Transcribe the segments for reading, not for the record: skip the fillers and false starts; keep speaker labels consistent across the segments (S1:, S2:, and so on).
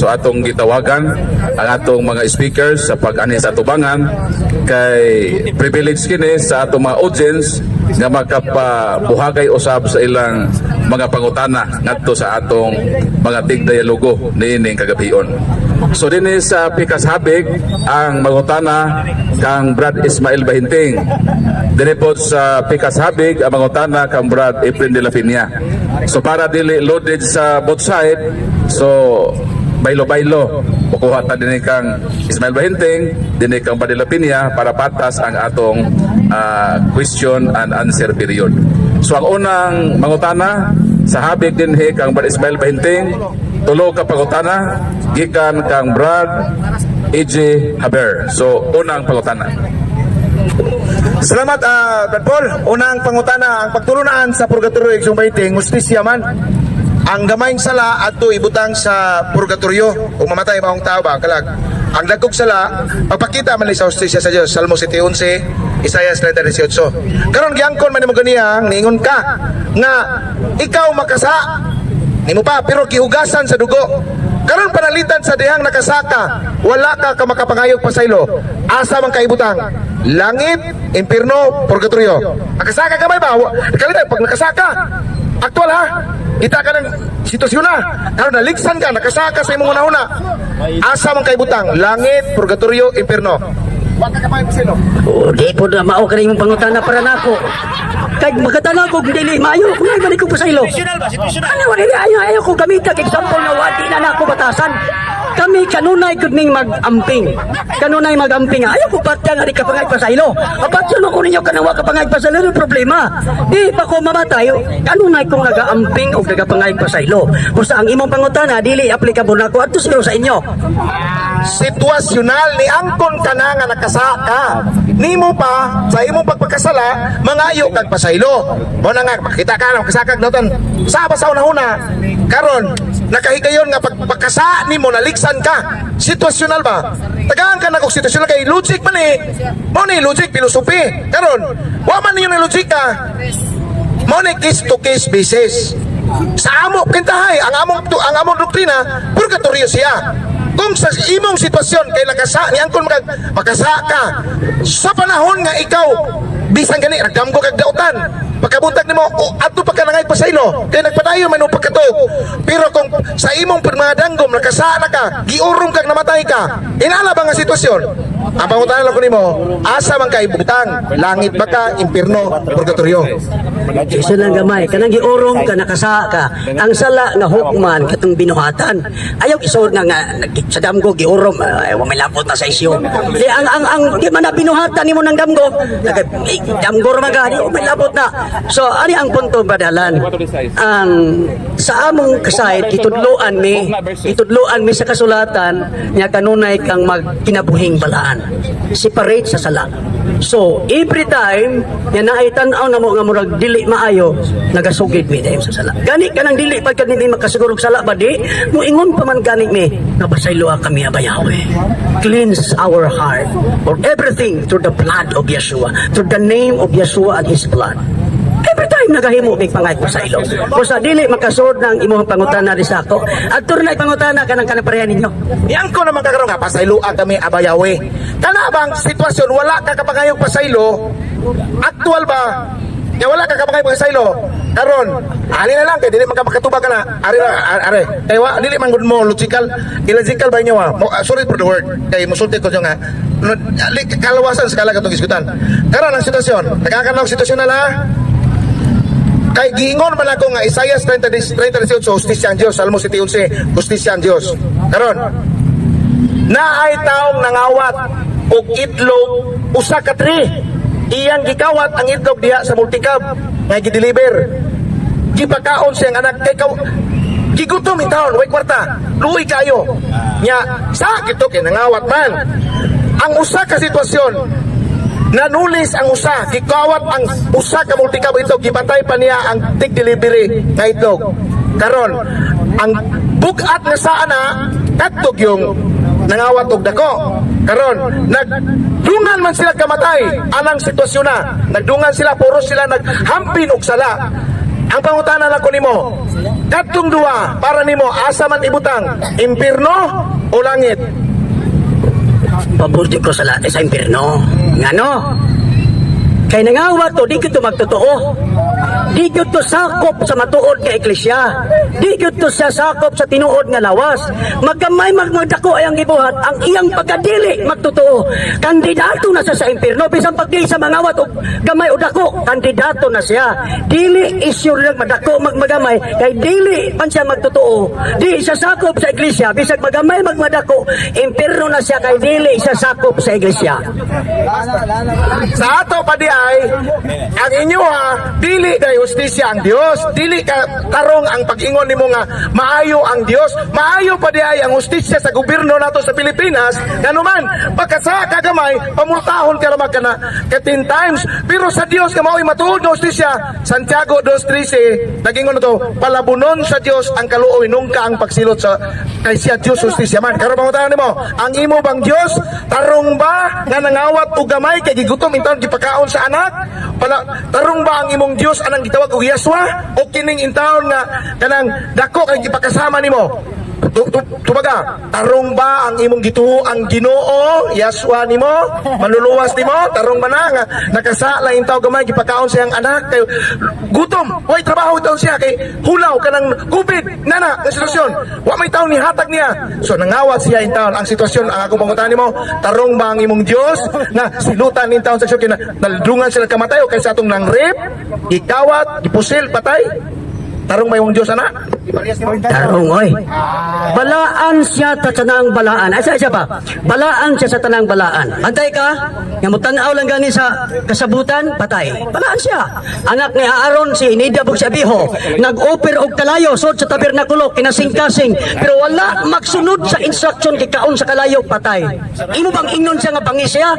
S1: So atong gitawagan ang atong mga speakers sa pag-ani sa atubangan kay privilege kini sa atong mga audience nga makapabuhagay usab sa ilang mga pangutana ngadto sa atong mga tig-dialogo niining kagabion. So dinhi sa Pikas Habig ang mangutana kang Brad Ismael Bahinting. Dinhi po sa Pikas Habig ang mangutana kang Brad Efren de la Piña. So para dili loaded sa both side, so baylo-baylo kukuha ta dinhi kang Ismael Bahinting, dinhi kang Brad de la Piña para patas ang atong question and answer period. So ang unang mangutana sa Habig dinhi kang Brad Ismael Bahinting, tulo ka pangutana gikan kang Brad AJ Haber. So unang pangutana.
S2: Salamat, Brad Paul. Unang pangutana, ang pagtulunan sa purgatorio iksong baiting, justisya man. Ang gamayng sala ato ibutang sa purgatorio kung mamatay maong tao ba kalag. Ang dagkog sala pagpakita man sa justisya sa Dios. Salmo 7:11, Isaias 30:18. Karon giangkon man nimo ganiyang niingon ka nga ikaw makasa nimo pa pero gihugasan sa dugo. Karon panalitan sa dihang nakasaka, wala ka makapangayog pasaylo. Asa man kaibutang? Langit, impierno, purgatorio. Nakasaka ka ba? Kalita pag nakasaka. Aktual ha? Kita ka ng sitwasyon na. Karon naligsan ka, nakasaka sa imong una-una. Asa man kaibutang? Langit, purgatorio, impierno. Wala ka may pasaylo.
S3: Di po na mao ka rin yung pangutana para nako. Kahit magkatanaw ko, dili, maayo, kung ay balik ko pa sa ilo. Ano, ayaw ko gamitan, example na wadi na ako batasan. Kami kanunay kuning mag-amping. Kanunay mag-amping. Ayaw ko patya nga di kapangay pa sa ilo. Apat yun ako ninyo kanawa kapangay pa sa ilo, problema. Di pa ko mamatay, kanunay kong nag-amping o nagapangay pa sa ilo. Basta ang imong pangutana, dili applicable na ako at siguro sa inyo.
S2: Situasyonal ni angkon ka na nga nakasaka. Nimo pa sa imong pagpagkasala mangayo kag pasaylo. Mo na nga makita ka na kasakag noton sa basaw na huna. Karon nakahigayon nga pagpagkasa nimo naligsan ka. Situasyonal ba? Tagaan ka na kung situasyonal kay logic man eh. Mo ni logic philosophy. Karon wa man niyo na logic ka. Mo ni case to case basis. Sa amo kintahay ang among doktrina purgatorio siya. Kung sa imong sitwasyon kay nakasa ni angkon makasa ka sa panahon nga ikaw bisan gani nagdamgo kag dautan pagkabuntag nimo adto pa ka nangay pasaylo kay nagpadayon man og pagkatog pero kung sa imong mga danggom nakasa na ka giurong kag namatay ka inala ba nga sitwasyon ang pangutana lang ko nimo asa man kay butang langit ba ka impierno purgatorio
S3: Isa lang gamay, kanang giurong ka nakasa ka. Ang sala nga hukman katong binuhatan. Ayaw isod nga sa damgo giurom, wa may lapot na sa isyo. Di ang di man na binuhatan nimo ng damgo, damgo ra magani, wa may lapot na. So ani ang punto badalan. Ang sa among kasayt itudloan mi sa kasulatan nya kanunay kang magkinabuhing balaan. Separate sa sala. So every time nga naay tan-aw na mo nga murag dili maayo nagasugid mi dayon sa sala. Gani kanang dili pagkat hindi makasigurog sala ba di mo ingon pa man gani mi napasaylo kami abayawe. Cleanse our heart for everything through the blood of Yeshua, through the name of Yeshua and His blood. Every time nagahimo mig pangay ko sa ilo. O sa dili makasud ng imong pangutana ri sa ako. Adto na pangutana kanang pareha ninyo.
S2: Yang ko naman kakaroon nga pasayloan kami abayawe. Kana bang sitwasyon wala ka kapangayog pasaylo? Aktual ba? Ya wala ka kapangayog pasaylo. Karon, ali na lang kay dili man ka makatubag ka na. Are. Kay wa dili man gud mo illogical ba inyo sorry for the word. Kay musulti ko nga kalawasan sa kalagatong isgutan. Karon ang sitwasyon, nagkakanog sitwasyon na la. Kay giingon man ako nga Isaias 30:18 justisya ang Dios, Salmo 7:11 justisya ang Dios. Karon naay taong nangawat og itlog usa ka tri. Iyang gikawat ang itlog diha sa multicab nga gideliver. Gipakaon siyang anak kay gigutom in taon way kwarta. Luoy kayo. Nya sakit to kay nangawat man. Ang usa ka sitwasyon nanulis ang usa, gikawat ang usa ka multicab itlog, gipatay pa niya ang tig delivery nga itlog. Karon ang bugat nga saana katog yung nangawat og dako. Karon nagdungan man sila kamatay anang sitwasyon na. Nagdungan sila puro sila naghampin og sala. Ang pangutana lang ko nimo, kadtong duwa para nimo asa man ibutang, impierno o langit?
S3: Pabordi ko sa impierno. Ngano? Kay nangawat to, di ko to magtotoo. Di ko to sakop sa matuod nga iglesia. Di ko to sa sakop sa tinuod nga lawas. Magkamay magdako ay ang gibuhat, ang iyang pagkadili magtotoo. Kandidato na siya sa impierno. Bisan pagdi sa mangawat o gamay o dako, kandidato na siya. Dili isyo lang madako magmagamay, kay dili man siya magtotoo. Di siya sakop sa iglesia. Bisan magamay magmadako, impierno na siya, kay dili siya sakop sa iglesia.
S2: Sa ato pa di ay, ang inyo dili kay hustisya ang Dios, dili ka tarong ang pag-ingon nimo nga maayo ang Dios. Maayo pa di ay ang hustisya sa gobyerno nato sa Pilipinas. Kanuman, pagkasa kagamay, pamultahon ka lamang kana ka 10 times. Pero sa Dios nga mao'y matuod nga hustisya. Santiago 2:13, nagingon to, palabunon sa Dios ang kaluoy nungka ang pagsilot sa kay siya Dios hustisya man. Karon pangutanan nimo, ang imo bang Dios tarong ba nga nangawat og gamay kay gigutom intawon gipakaon sa anak? Tarong ba ang imong Dios anang gitawag og Yeswa o kining intawon nga kanang dako kay gipakasama nimo? Tubaga, tarong ba ang imong gituo ang Ginoo, Yeswa nimo, manluluwas nimo? Tarong ba na nga nakasala intaw gamay gipakaon siyang anak kay gutom, way trabaho daw siya kay hulaw kanang COVID nana nga sitwasyon. Wa may taon ni hatag niya. So nangawat siya intaw ang sitwasyon. Ang akong pangutan nimo, tarong ba ang imong Dios nga silutan intaw sa sitwasyon naldungan sila kamatay o kaysa atong nang rape, gikawat, gipusil, patay? Tarong ba yung Diyos, anak?
S3: Tarong, oy. Balaan siya ta tanang balaan. Asa siya pa? Balaan siya sa tanang balaan. Antay ka? Nga mutanaw lang gani sa kasabutan, patay. Balaan siya. Anak ni Aaron, si Inida bug si Abiho, nag-offer og kalayo sud sa tabernakulo, kinasing-kasing, pero wala magsunod sa instruction kay kaon sa kalayo, patay. Imo bang ingnon siya nga bangis siya?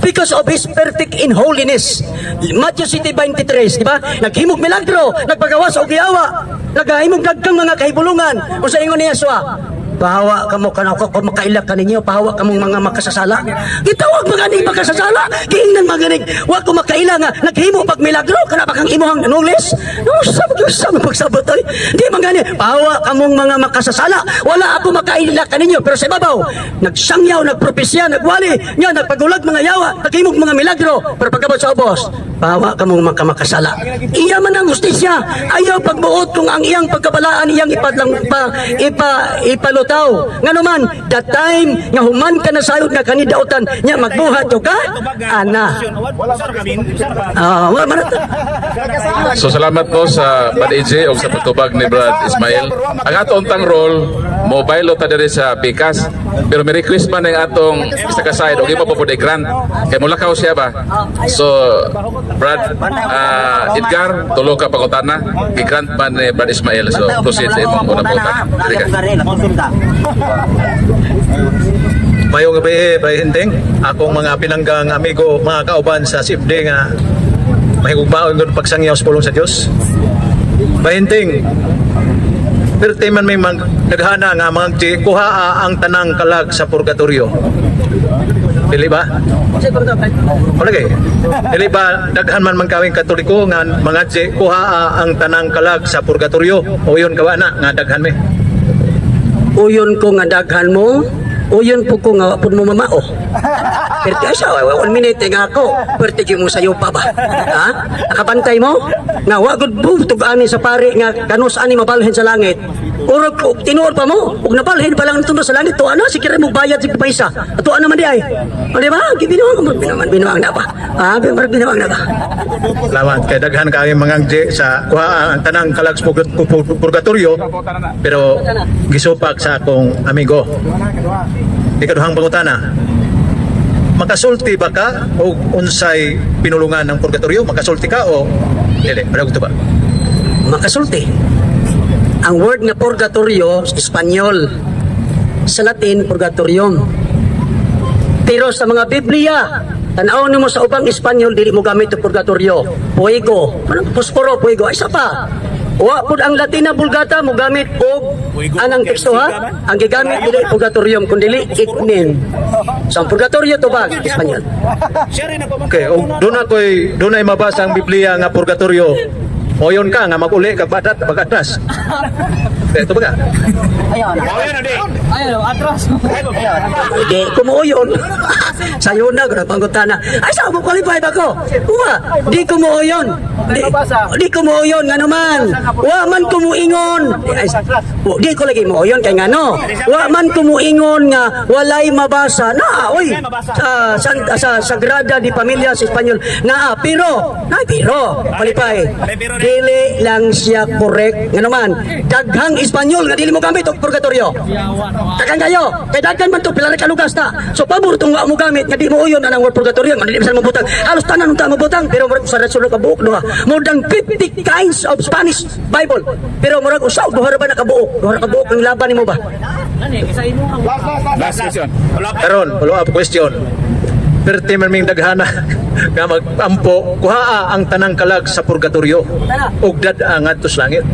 S3: Because of his perfect in holiness. Matthew 7:23, di ba? Naghimog milagro, nagpagawas og giyawa, nagahimog dagkang mga kahibulungan. O sa ingon ni Yeswa, pahawa kamo kanako kung makailak ka ninyo, pahawa kamong mga makasasala. Gitawag mga ni makasasala, kiingnan mga nig, wa ko makaila nga, naghimo pag milagro, kana ba kang imuhang nulis? No, sabag pagsabot ay. Di mga ni, pahawa kamong mga makasasala, wala ako makailak ka ninyo, pero sa ibabaw, nagsangyaw, nagpropesya, nagwali, nya, nagpagulag mga yawa, naghimog mga milagro, pero pagkabot sa ubos, pahawa kamong makasasala. Iya man ang hustisya, ayaw pagbuot kung ang iyang pagkabalaan, iyang ipalutaw. Nga naman, that time, nga human ka na sayod nga kanidautan, nya magbuhat o ka, ana. Wala man.
S1: So salamat po sa Pad-EJ o sa pagtubag ni Brad Ismail. Ang atong tang role, mobile o ta diri sa Pikas, pero may request man ang atong isa ka side o iba po po grant kay mulakaw siya ba. So Brad Edgar, tulo ka pangutana, gi-grant man ni Brad Ismail. So proceed sa imong unang pangutana. Dili ka.
S4: Mayong gabi, Hinding. Akong mga pinanggang amigo, mga kauban sa SIPD nga mahigugmaon doon pagsangyaw sa pulong sa Diyos. Hinding, perti man may naghana nga mga kuhaa ang tanang kalag sa purgatorio. Dili ba? Palagi. Dili ba daghan man kawing Katoliko nga mga kuhaa ang tanang kalag sa purgatorio? O yun kawa na nga daghan me?
S3: Uyon ko nga daghan mo, uyon po ko nga pun mo mamao. Perti ay siya, 1 minute nga ako, perti mo sayo pa ba? Ha? Nakabantay mo? Nga wagod po, tug-ani sa pari nga kanus ani mabalhin sa langit. Urog ko, tinuod pa mo, ug nabalhin pa lang tundo sa langit, to ano, sige mo bayad si paisa. Ato ano man di ay? O di ba? Binuwang na ba? Ha? Binuwang na ba?
S4: Salamat. Kay daghan kay mga sa kuha ang tanang kalag sa purgatorio, pero gisupak sa akong amigo. Ikaduhang pangutana, makasulti ba ka o unsay pinulungan ng purgatorio? Makasulti ka o dili? Para ba?
S3: Makasulti. Ang word nga purgatorio sa Espanyol, sa Latin purgatorium. Pero sa mga Biblia, tanaw nimo sa ubang Espanyol dili mo gamit ang purgatorio. Fuego, posporo, fuego, isa pa. Wa pud ang Latina Vulgata mo gamit og anang teksto ha. Ang gigamit dili purgatorium kundi ignin. So ang purgatorio to ba Espanyol?
S4: Okay, o doon ay mabasa ang Biblia nga purgatorio. Moyon ka nga maguli kag badat pag-atras. Ito ba ka?
S3: Di kumuuyon. Sayo na, kung panggutana. Ay, saan mo qualify ba ko? Uwa, di kumuuyon. Di kumuuyon, nga naman. Wa man kumuingon. Ay, di ko lagi muuyon, kay nga no. Wa man kumuingon nga, walay mabasa. Na, oy, sa Sagrada di Pamilya sa Espanyol. Na, pero, qualify. Dili lang siya correct. Nga naman, daghang Espanyol nga dili mo gamit og purgatorio. Takan kayo, kay daghan man to pila ka lugas na. So pabor tong wa mo gamit nga di mo uyon anang word purgatorio, man di bisan mo butang. Halos tanan unta mo butang, pero murag sa sulod ka buok duha. More than 50 kinds of Spanish Bible. Pero murag usaw duha ra ba nakabuok? Duha ra ka buok ang laban nimo ba?
S1: Last question.
S4: Karon, follow-up question. Perti man ming daghana nga magampo kuhaa ang tanang kalag sa purgatorio ug dad-a ngadto sa langit.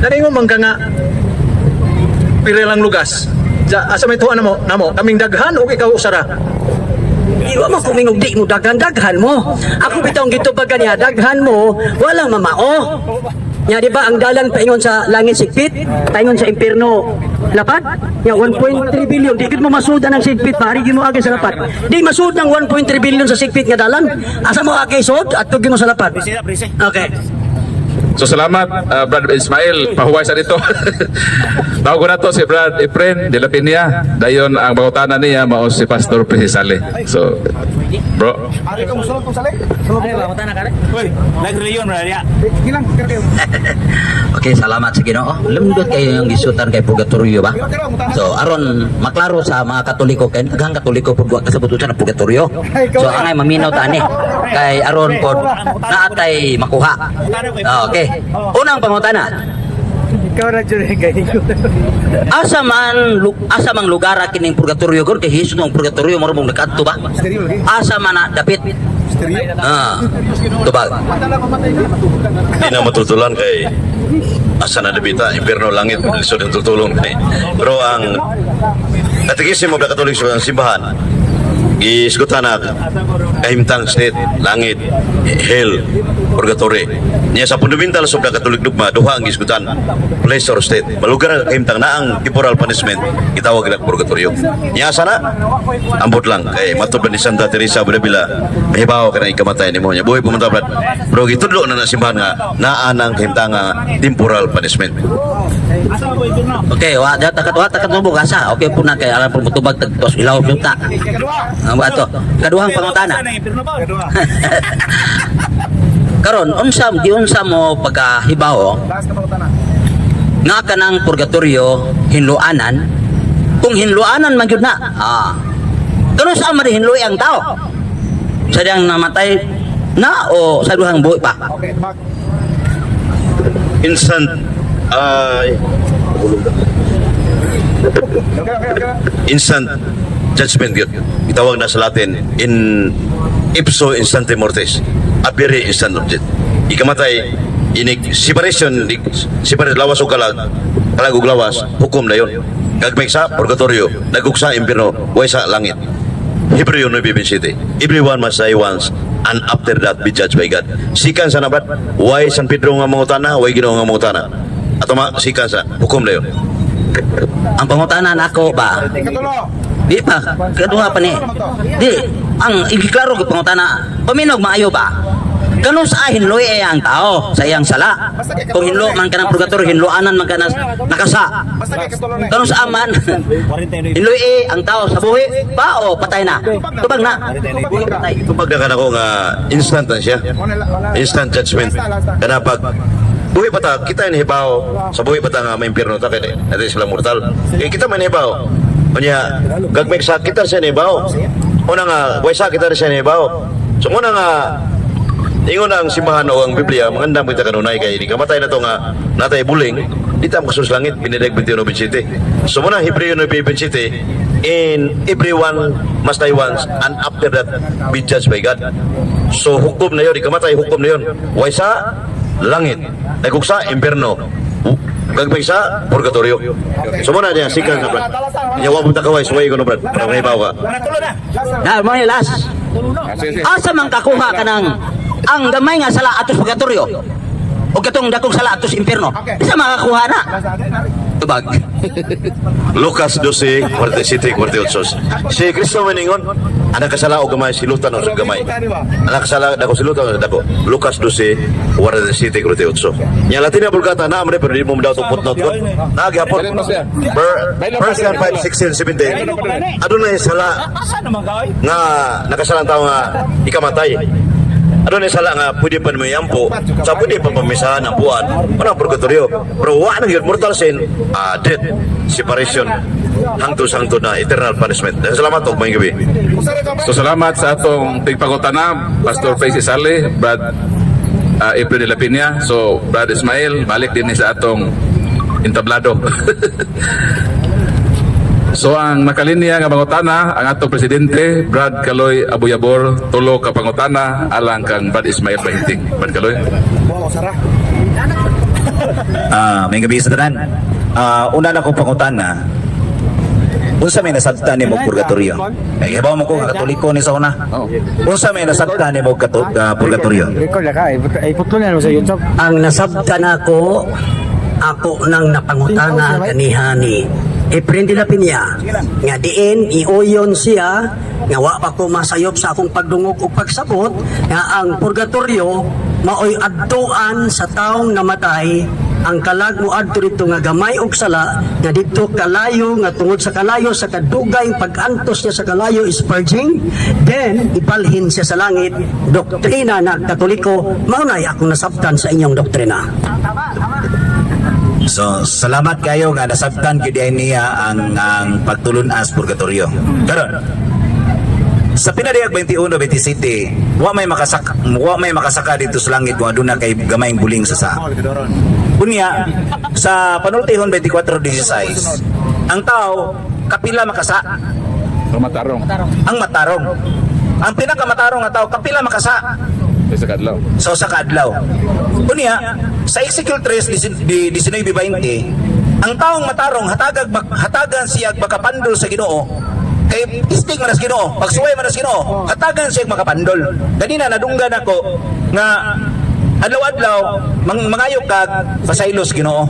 S4: Naringon man ka nga pirilang lugas. Asa may tuwa namo kaming daghan ug ikaw usara.
S3: Iwa mo kumingog di mo daghan mo. Ako bitong gitubag niya daghan mo wala mamao. Nya di ba ang dalan paingon sa langit sigpit, paingon sa impierno lapad? Ya 1.3 billion di gid mo masudan ang sigpit pari gi mo agi sa lapad. Di masud ng 1.3 billion sa sigpit nga dalan. Asa mo agi sud at tugi mo sa lapad. Okay.
S1: So salamat, Brad Ismail, pahuway sa dito. Tawag ko na to si Brad Efren de la Piña. Dayon ang bangutanan niya mao si Pastor Precisale. So, bro.
S5: Okay, salamat sa Ginoo. Lundot kayo yung gisutan kay purgatorio ba? So, aron maklaro sa mga Katoliko kay daghang Katoliko pud wa kasabutusan ang purgatorio. So, angay maminaw ta ani kay aron pod naatay makuha. Okay. Unang pangutana. Asa man lugar kining purgatorio gor kay Hesus ng purgatorio moro mong nakadto ba? Asa man na dapit? Tubag.
S6: Di na matultulan kay asa na debita impierno langit lisod ang tutulong kay pero ang katekismo ng Katolik sa simbahan isgutan na kahimtang state langit hell purgatory niya sa fundamental sa Katolik dogma duha ang isgutan place or state malugar ang kahimtang na ang temporal punishment gitawag na purgatorio niya sana ambot lang kay matod ni Santa Teresa Bila mahibaw ka na ikamatay ni mo niya buhay pumunta brad pero gitudlo na simbahan nga naa ng kahimtang temporal punishment.
S5: Okay, wa data katubog asa. Okay po na kay alam po mutubag tagtos ilaw yuta. Ang ato. Kaduhang pangutana. Karon unsa mo pagkahibaw nga kanang purgatorio hinluanan kung hinluanan man gyud na. Kano sa man hinluy ang tao? Sadyang namatay na o sa duhang buhi pa?
S6: Instant instant judgment yun itawag na sa Latin in ipso instante mortis apere instant object ikamatay inig separation lawas o kalag ug lawas hukom na yun gagmay sa purgatorio nagugsa impierno way sa langit Hebreo 9:27 everyone must die once and after that be judged by God sikan sa nabat way San Pedro nga mangutana way Ginoo nga mangutana ato sikan sa hukom na yun.
S5: Ang pangutanan ako ba? Di pa, kaduha pa ni. Di, ang igiklaro ko pangutana, paminog maayo ba? Kano sa hinloy ang tao sa iyang sala? Kung hinlo man ka ng purgatorio, hinloanan man ka na nakasa. Kano sa aman, hinloy ang tao sa buhi pa o patay na? Tubag na.
S6: Tupag na ka na ko nga instant na siya. Instant judgment. Kana pag buhi pa ta, kita inihibaw sa buhi pa ta nga may impierno ta kaya natin sila mortal. Kita may inihibaw. Kanya, gagmig sa kita siya inihibaw. Una nga, buhay sa kita siya inihibaw. So muna nga, ingon ang simbahan o ang Biblia, magandang kita kanunay kay hindi kamatay na to nga natay buling, di tam kasus langit, binideg 21:27. So muna, Hebreo 9:27, in everyone must die once and after that be judged by God. So hukom na yun, di kamatay, hukom na yun. Way sa langit, nagkuksa, impierno, gagmay sa purgatorio. So muna niya, sikan sa brad. Yawa mo takaway, suway ko no brad, para mahibaw ka.
S5: Na, mo last. Asa man kakuha ka ng ang gamay nga sala atos purgatorio. o katong dakong sala ato sa impyerno. Isa makakuha na. Tubag.
S6: Lucas 12, 47, 48. Si Kristo maningon, anak kasala o gamay, silutan o gamay. Anak kasala, dako silutan o dako. Lucas 12, 47, 48. Yang Latina Bulgata na amre, pero di mo daw itong footnote ko. Naghapon. 1 John 5, 16, 17. Ano na yung sala nga nakasalang tao nga ikamatay. Ano na sala nga pwede pa naman yampo, sa pwede pa pamisahan ang buwan, walang purgatorio. Pero wala nang yun, mortal sin, death, separation, hangtod na eternal punishment. Salamat o, may gabi.
S1: So salamat sa atong tigpangutana, Pastor Face Isale, Brad April de la Piña. So Brad Ismail, balik din sa atong entablado. So ang nakalinya nga pangutana ang atong presidente Brad Kaloy Abuyabor, tulo ka pangutana alang kang Brad Ismail Bahinting. Brad Kaloy.
S7: May gabi sa tanan. Una na kong pangutana, unsa may nasabtan ni mo purgatorio? Ay, ibaw mo ko, katoliko ni sa una. Unsa may nasabtan ni mo purgatorio?
S3: Ang nasabtan ako nang napangutana kaniha ni Efren de la Piña nga diin iuyon siya nga wa pa ko masayop sa akong pagdungog o pagsabot nga ang purgatorio maoy adtuan sa taong namatay ang kalag mo adto dito nga gamay og sala nga dito kalayo nga tungod sa kalayo sa kadugay pag-antos niya sa kalayo is purging, then ipalhin siya sa langit. Doktrina na Katoliko maunay akong nasabtan sa inyong doktrina.
S7: So, salamat kayo nga nasabtan kay niya ang pagtulunas purgatorio. Karon, sa pinadiyag 21-27, wa may makasaka dito sa langit kung aduna kay gamayng buling sa. Kunya, sa panultihon 24-16, ang tao kapila makasa.
S1: Matarong.
S7: Ang matarong. Ang pinakamatarong nga tao kapila makasa.
S1: Sa kadlaw.
S7: So sa kadlaw. Kunya, sa Ezekiel 3:19-20, ang taong matarong hatagan siya makapandol sa Ginoo. Kay istig man as Ginoo, pagsuway man as Ginoo, hatagan siya makapandol. Ganina nadunggan ako nga adlaw-adlaw mangayog kag pasaylos Ginoo,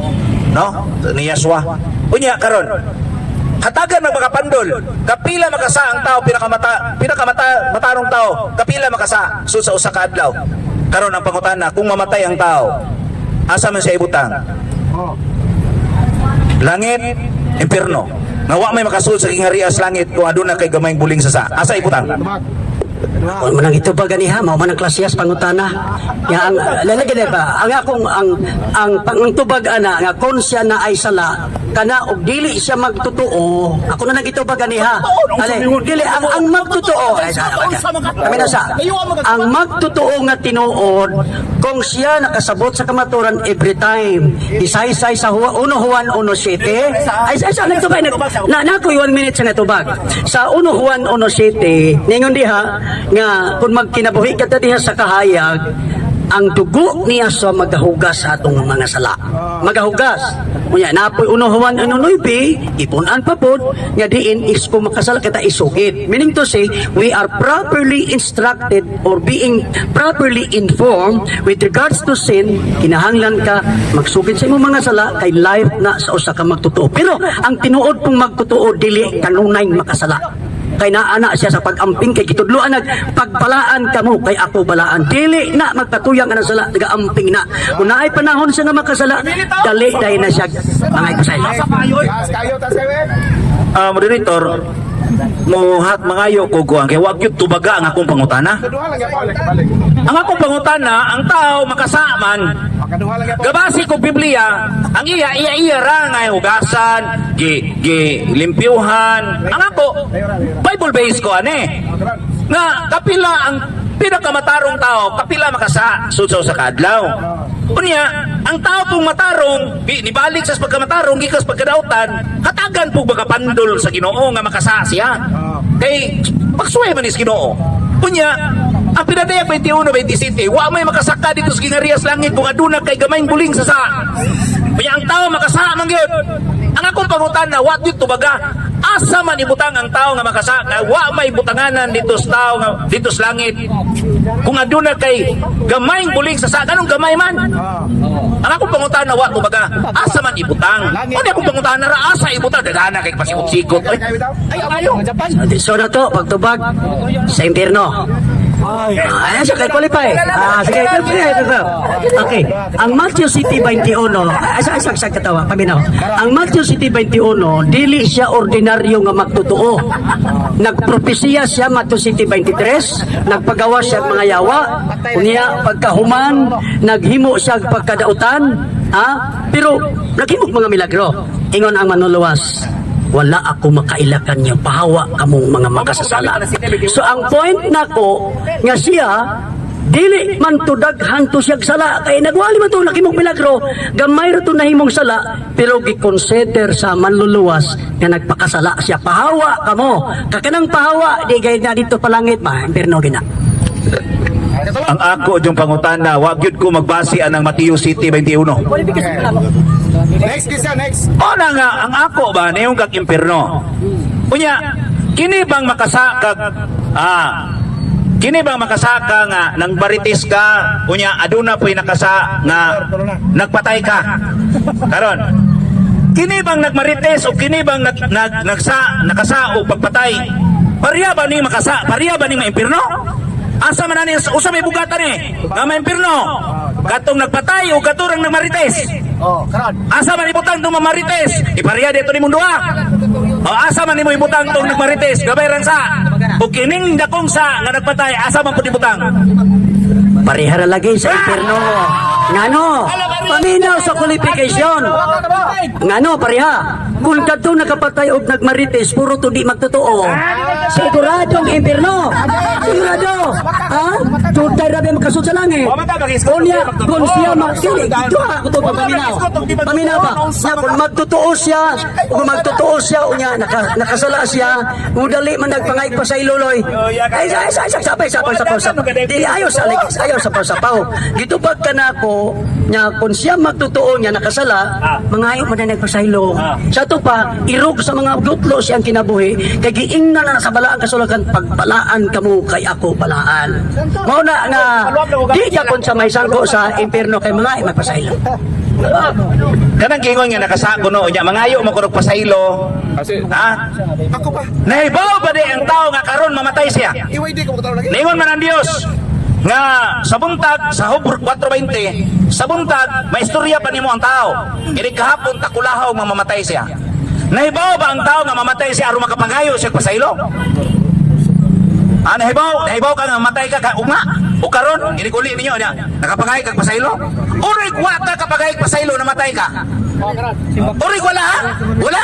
S7: no? Ni Yahshua. Kunya karon, hatagan magpakapandol, kapila makasa ang tao matarong tao, kapila makasa so sa usa ka adlaw. Karon ang pangutana, kung mamatay ang tao, asa man siya ibutang? Langit, impierno. Nga wa may makasulod sa kingharian sa langit kung aduna kay gamayng buling sa asa ibutang?
S3: Kung manang ito ba ganiha, mao man ang klasiyas pangutana. Nga ang lalagyan ba, ang akong ang pangtubag ana nga kon siya na ay sala kana og dili siya magtotoo. Ako na nagitubag ganiha. Ale, dili ang magtotoo. Kami na sa. Ang magtotoo nga tinuod kung siya nakasabot sa kamaturan every time. Isaysay sa Juan 1:7. Ay sa nagtubag na ko 1 minute sa natubag. Sa 1 Juan 1:7 ningon diha nga kung magkinabuhi ka diha sa kahayag, ang dugo niya sa magahugas sa atong mga sala. Magahugas. Kunya napoy 1 Juan 1:9 ipunan pa pod nga diin is kung makasala kita isugid. Meaning to say, we are properly instructed or being properly informed with regards to sin. Kinahanglan ka magsugid sa imong mga sala kay life na sa usa ka magtotoo. Pero ang tinuod pong magtotoo dili kanunay makasala. Kay naana siya sa pag-amping kay kitudloan pagbalaan kamo kay ako balaan dili na magpatuyang ana sala nagaamping na kung naay panahon siya nga makasala dali dai na siya mga ipasay.
S7: Moderator, muhat mangayo ko guang kay wag gyud tubaga ang akong pangutana. Ang akong pangutana, ang tao makasaman gabasi ko Biblia, ang iya ra nga hugasan, limpyuhan. Ang ako Bible based ko ane. Nga kapila ang pinakamatarong tao, kapila makasa sudso sa kadlaw. Unya, ang tao pong matarong, nibalik sa pagkamatarong, gikas pagkadautan, hatagan po magapandol sa Ginoo nga makasa siya. Kay pagsuway man is Ginoo. Unya, ang pinadayag 21-27, wa may makasaka dito sa kinarias langit kung aduna kay gamayng buling sa sa. Kaya ang tao makasa man gyud. Ang akong pangutan na wa gyud tubaga, asa man ibutang ang tao nga makasa, wa may butanganan dito sa tao nga dito sa langit. Kung aduna kay gamayng buling sa sa, ganong gamay man. Ang akong pangutana wa kumbaga asa man ibutang. O di akong pangutana ra asa ibutang dagana kay pasikot-sikot. Ay ayo.
S3: So na to, pagtubag sa impyerno. Ayan siya, kay qualify. Sige, okay. Ang Matthew City 21, sa katawa, paminaw. Ang Matthew City 21, dili siya ordinaryo nga magtotoo. Nagpropesiya siya, Matthew City 23, nagpagawa siya mga yawa, unya pagkahuman, naghimo siya pagkadautan, pero naghimo mga milagro. Ingon ang manluluwas, wala ako makailakan niyo, pahawa kamong mga makasasala. So ang point nako nga siya dili man to daghan to siyang sala kay nagwali man to nakimong milagro, gamay ra to nahimong sala, pero gi-consider sa manluluwas nga nagpakasala siya, pahawa kamo. Kakanang pahawa di gay na dito palangit ma, impierno gina.
S7: Ang ako yung pangutana, wag yun ko magbase ang Matthew City 21.
S2: Next, Christian, next.
S7: O na nga, ang ako ba, niyong kag impirno? Unya, kini bang makasakag, kini bang makasaka nga, nang baritis ka, unya, aduna po'y nakasa nga, nagpatay ka. Karon, kini bang nagmarites o kini bang nakasa o pagpatay? Pariya ba ning makasa? Pariya ba ning maimpirno? Asa man ani usa may bugatan nga maimpirno? Katong nagpatay o katurang nagmarites? Asa man ibutang tong mamarites? Ipariya dito ni mundo o asa man imo ibutang tong nagmarites? Gabay rang sa. O kining dakong sa nga nagpatay, asa man pud ibutang?
S3: Parihara lagi sa impierno. Ngano? Paminaw sa qualification. Ngano pariha? Kung kadto nakapatay og nagmarites, puro to di magtotoo. Siguradong impierno. Sigurado. Tutay rabi makasud sa langit. Unya, kung siya makili, ito ako to paminaw. Paminaw ba? Na kung magtotoo siya, unya, nakasala siya, udali man nagpangay pa sa iluloy. Ay, sapay. Di ayaw sa pasapaw. Dito pag kanako, nya kung siya magtotoo niya nakasala, mangayo man na nagpasaylo. Sa to pa, irog sa mga gutlo siyang kinabuhi, kay giingnan na sa balaan kasulakan, pagbalaan kamo kay ako balaan. Mao na nga di siya kon sa may sangko sa impierno kay mga magpasaylo.
S7: Kanang gingon nga nakasago no, unya mangayo mo kunog pasaylo.
S2: Ako pa.
S7: Nahibaw ba di ang tao nga karon mamatay siya?
S2: Iway di ko lagi.
S7: Ningon man ang Dios nga sa buntag sa Hubr 4:20 sa buntag maistorya pa nimo ang tao. Ini kahapon takulahaw mamamatay siya. Nahibaw ba ang tao nga mamatay siya aron makapangayo siya pasaylo? Nahibaw ka nga mamatay ka ugma o karon ini kuli ninyo niya nakapangay kag pasaylo? Urig wa ka kapagay pasaylo namatay ka. Urig wala ha? Wala.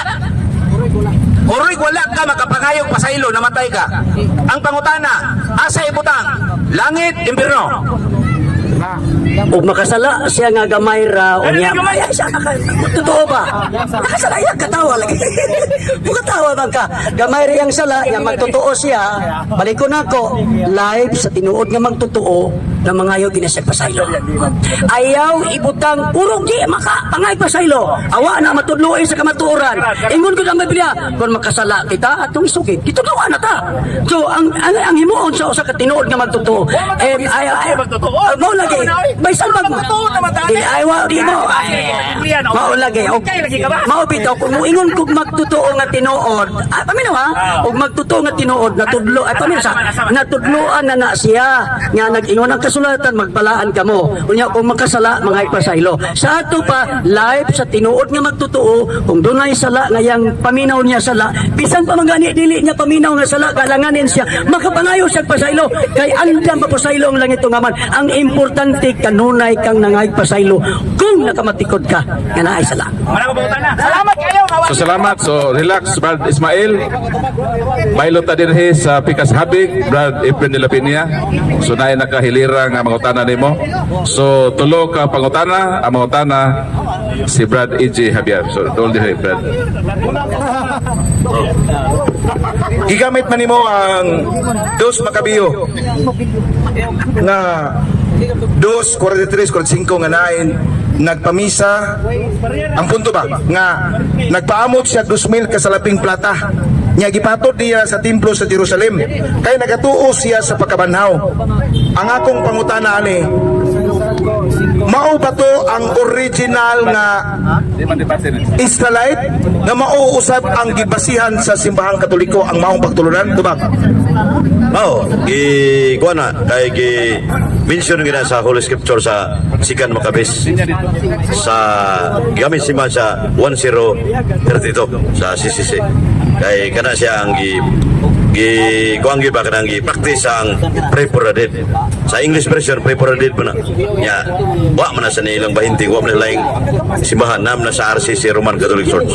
S7: Urig wala ka makapangayog pasaylo namatay ka. Ang pangutana, asa ibutang? Langit, impierno.
S3: Ug makasala siya nga gamay ra unya. Ay siya totoo ba? Nakasala iya katawa lagi. Bukatawa bang ka? Gamay ra yang sala nga magtotoo siya. Balikon nako live sa tinuod nga magtotoo na mangayo din sa pasaylo. Ayaw ibutang puro di maka pangay pasaylo. Awa na matudloy sa kamatuoran. Ingon ko ang Biblia, kung makasala kita atong isugid, gitugawa na ta. So ang himuon sa usa ka tinuod nga magtotoo. Ayaw mo lagi. May salbag mo. Dili ayaw di mo. Mao lagi. Mao bitaw kung ingon kog magtotoo nga tinuod. Paminaw ha. Og magtotoo nga tinuod natudlo ay paminaw sa natudloan na siya nga nag-ingon ang kasulatan magbalaan kamo. Unya kung makasala mga ipasaylo. Sa ato pa live sa tinuod nga magtotoo kung dunay sala nga yang paminaw niya sala bisan pa mangani dili niya paminaw nga sala kalanganin siya makapangayo siya pasaylo kay andam pa pasaylo ang langit ngaman. Ang importante kanunay kang nangay pasaylo kung nakamatikod ka nga naay sala.
S7: Salamat kayo.
S1: So salamat. So relax, Brad Ismail. Pilot ta dinhi sa Pikas Habig, Brad Efren de la Piña. So naay nakahilira nga mangutana nimo. So tulo ka pangutana, ang mangutana si Brad E.J. Javier. So dol dinhi Brad.
S2: Gigamit man nimo ang dos makabiyo nga 2:43-45 nga nain nagpamisa ang punto ba nga nagpaamot siya 2,000 kasalaping plata nya gipatot niya sa templo sa Jerusalem kay nagatuo siya sa pagkabanhaw. Ang akong pangutana ani mao ba to ang original nga Israelite nga mauusab ang gibasihan sa simbahang Katoliko ang maong pagtulunan, tubag?
S6: Oo, kuha na, kay mention gina sa Holy Scripture sa Sikan Makabis sa gamit si sa 1032 sa CCC. Kay kana siya ang kuang ba kanang practice ang pray for the dead. Sa English version pray for the dead po na. Ya, wa man na sa nilang bahinti, wa man na laing simbahan nam na sa RCC Roman Catholic Church.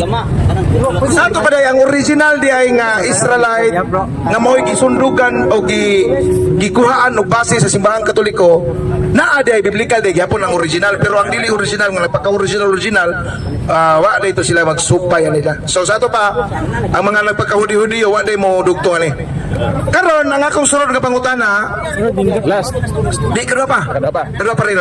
S2: Sa ato pa day ang original di ay nga Israelite nga mo'y gisundugan o gikuhaan og base sa simbahang Katoliko naa di ay biblical di gyapon ang original, pero ang dili original nga nagpaka-original wa day to sila magsupay nila. So sa ato pa ang mga nagpaka-hudi-hudi wa day mo dugtong ani. Karon ang akong sunod nga pangutana, last. Di kadua pa rin.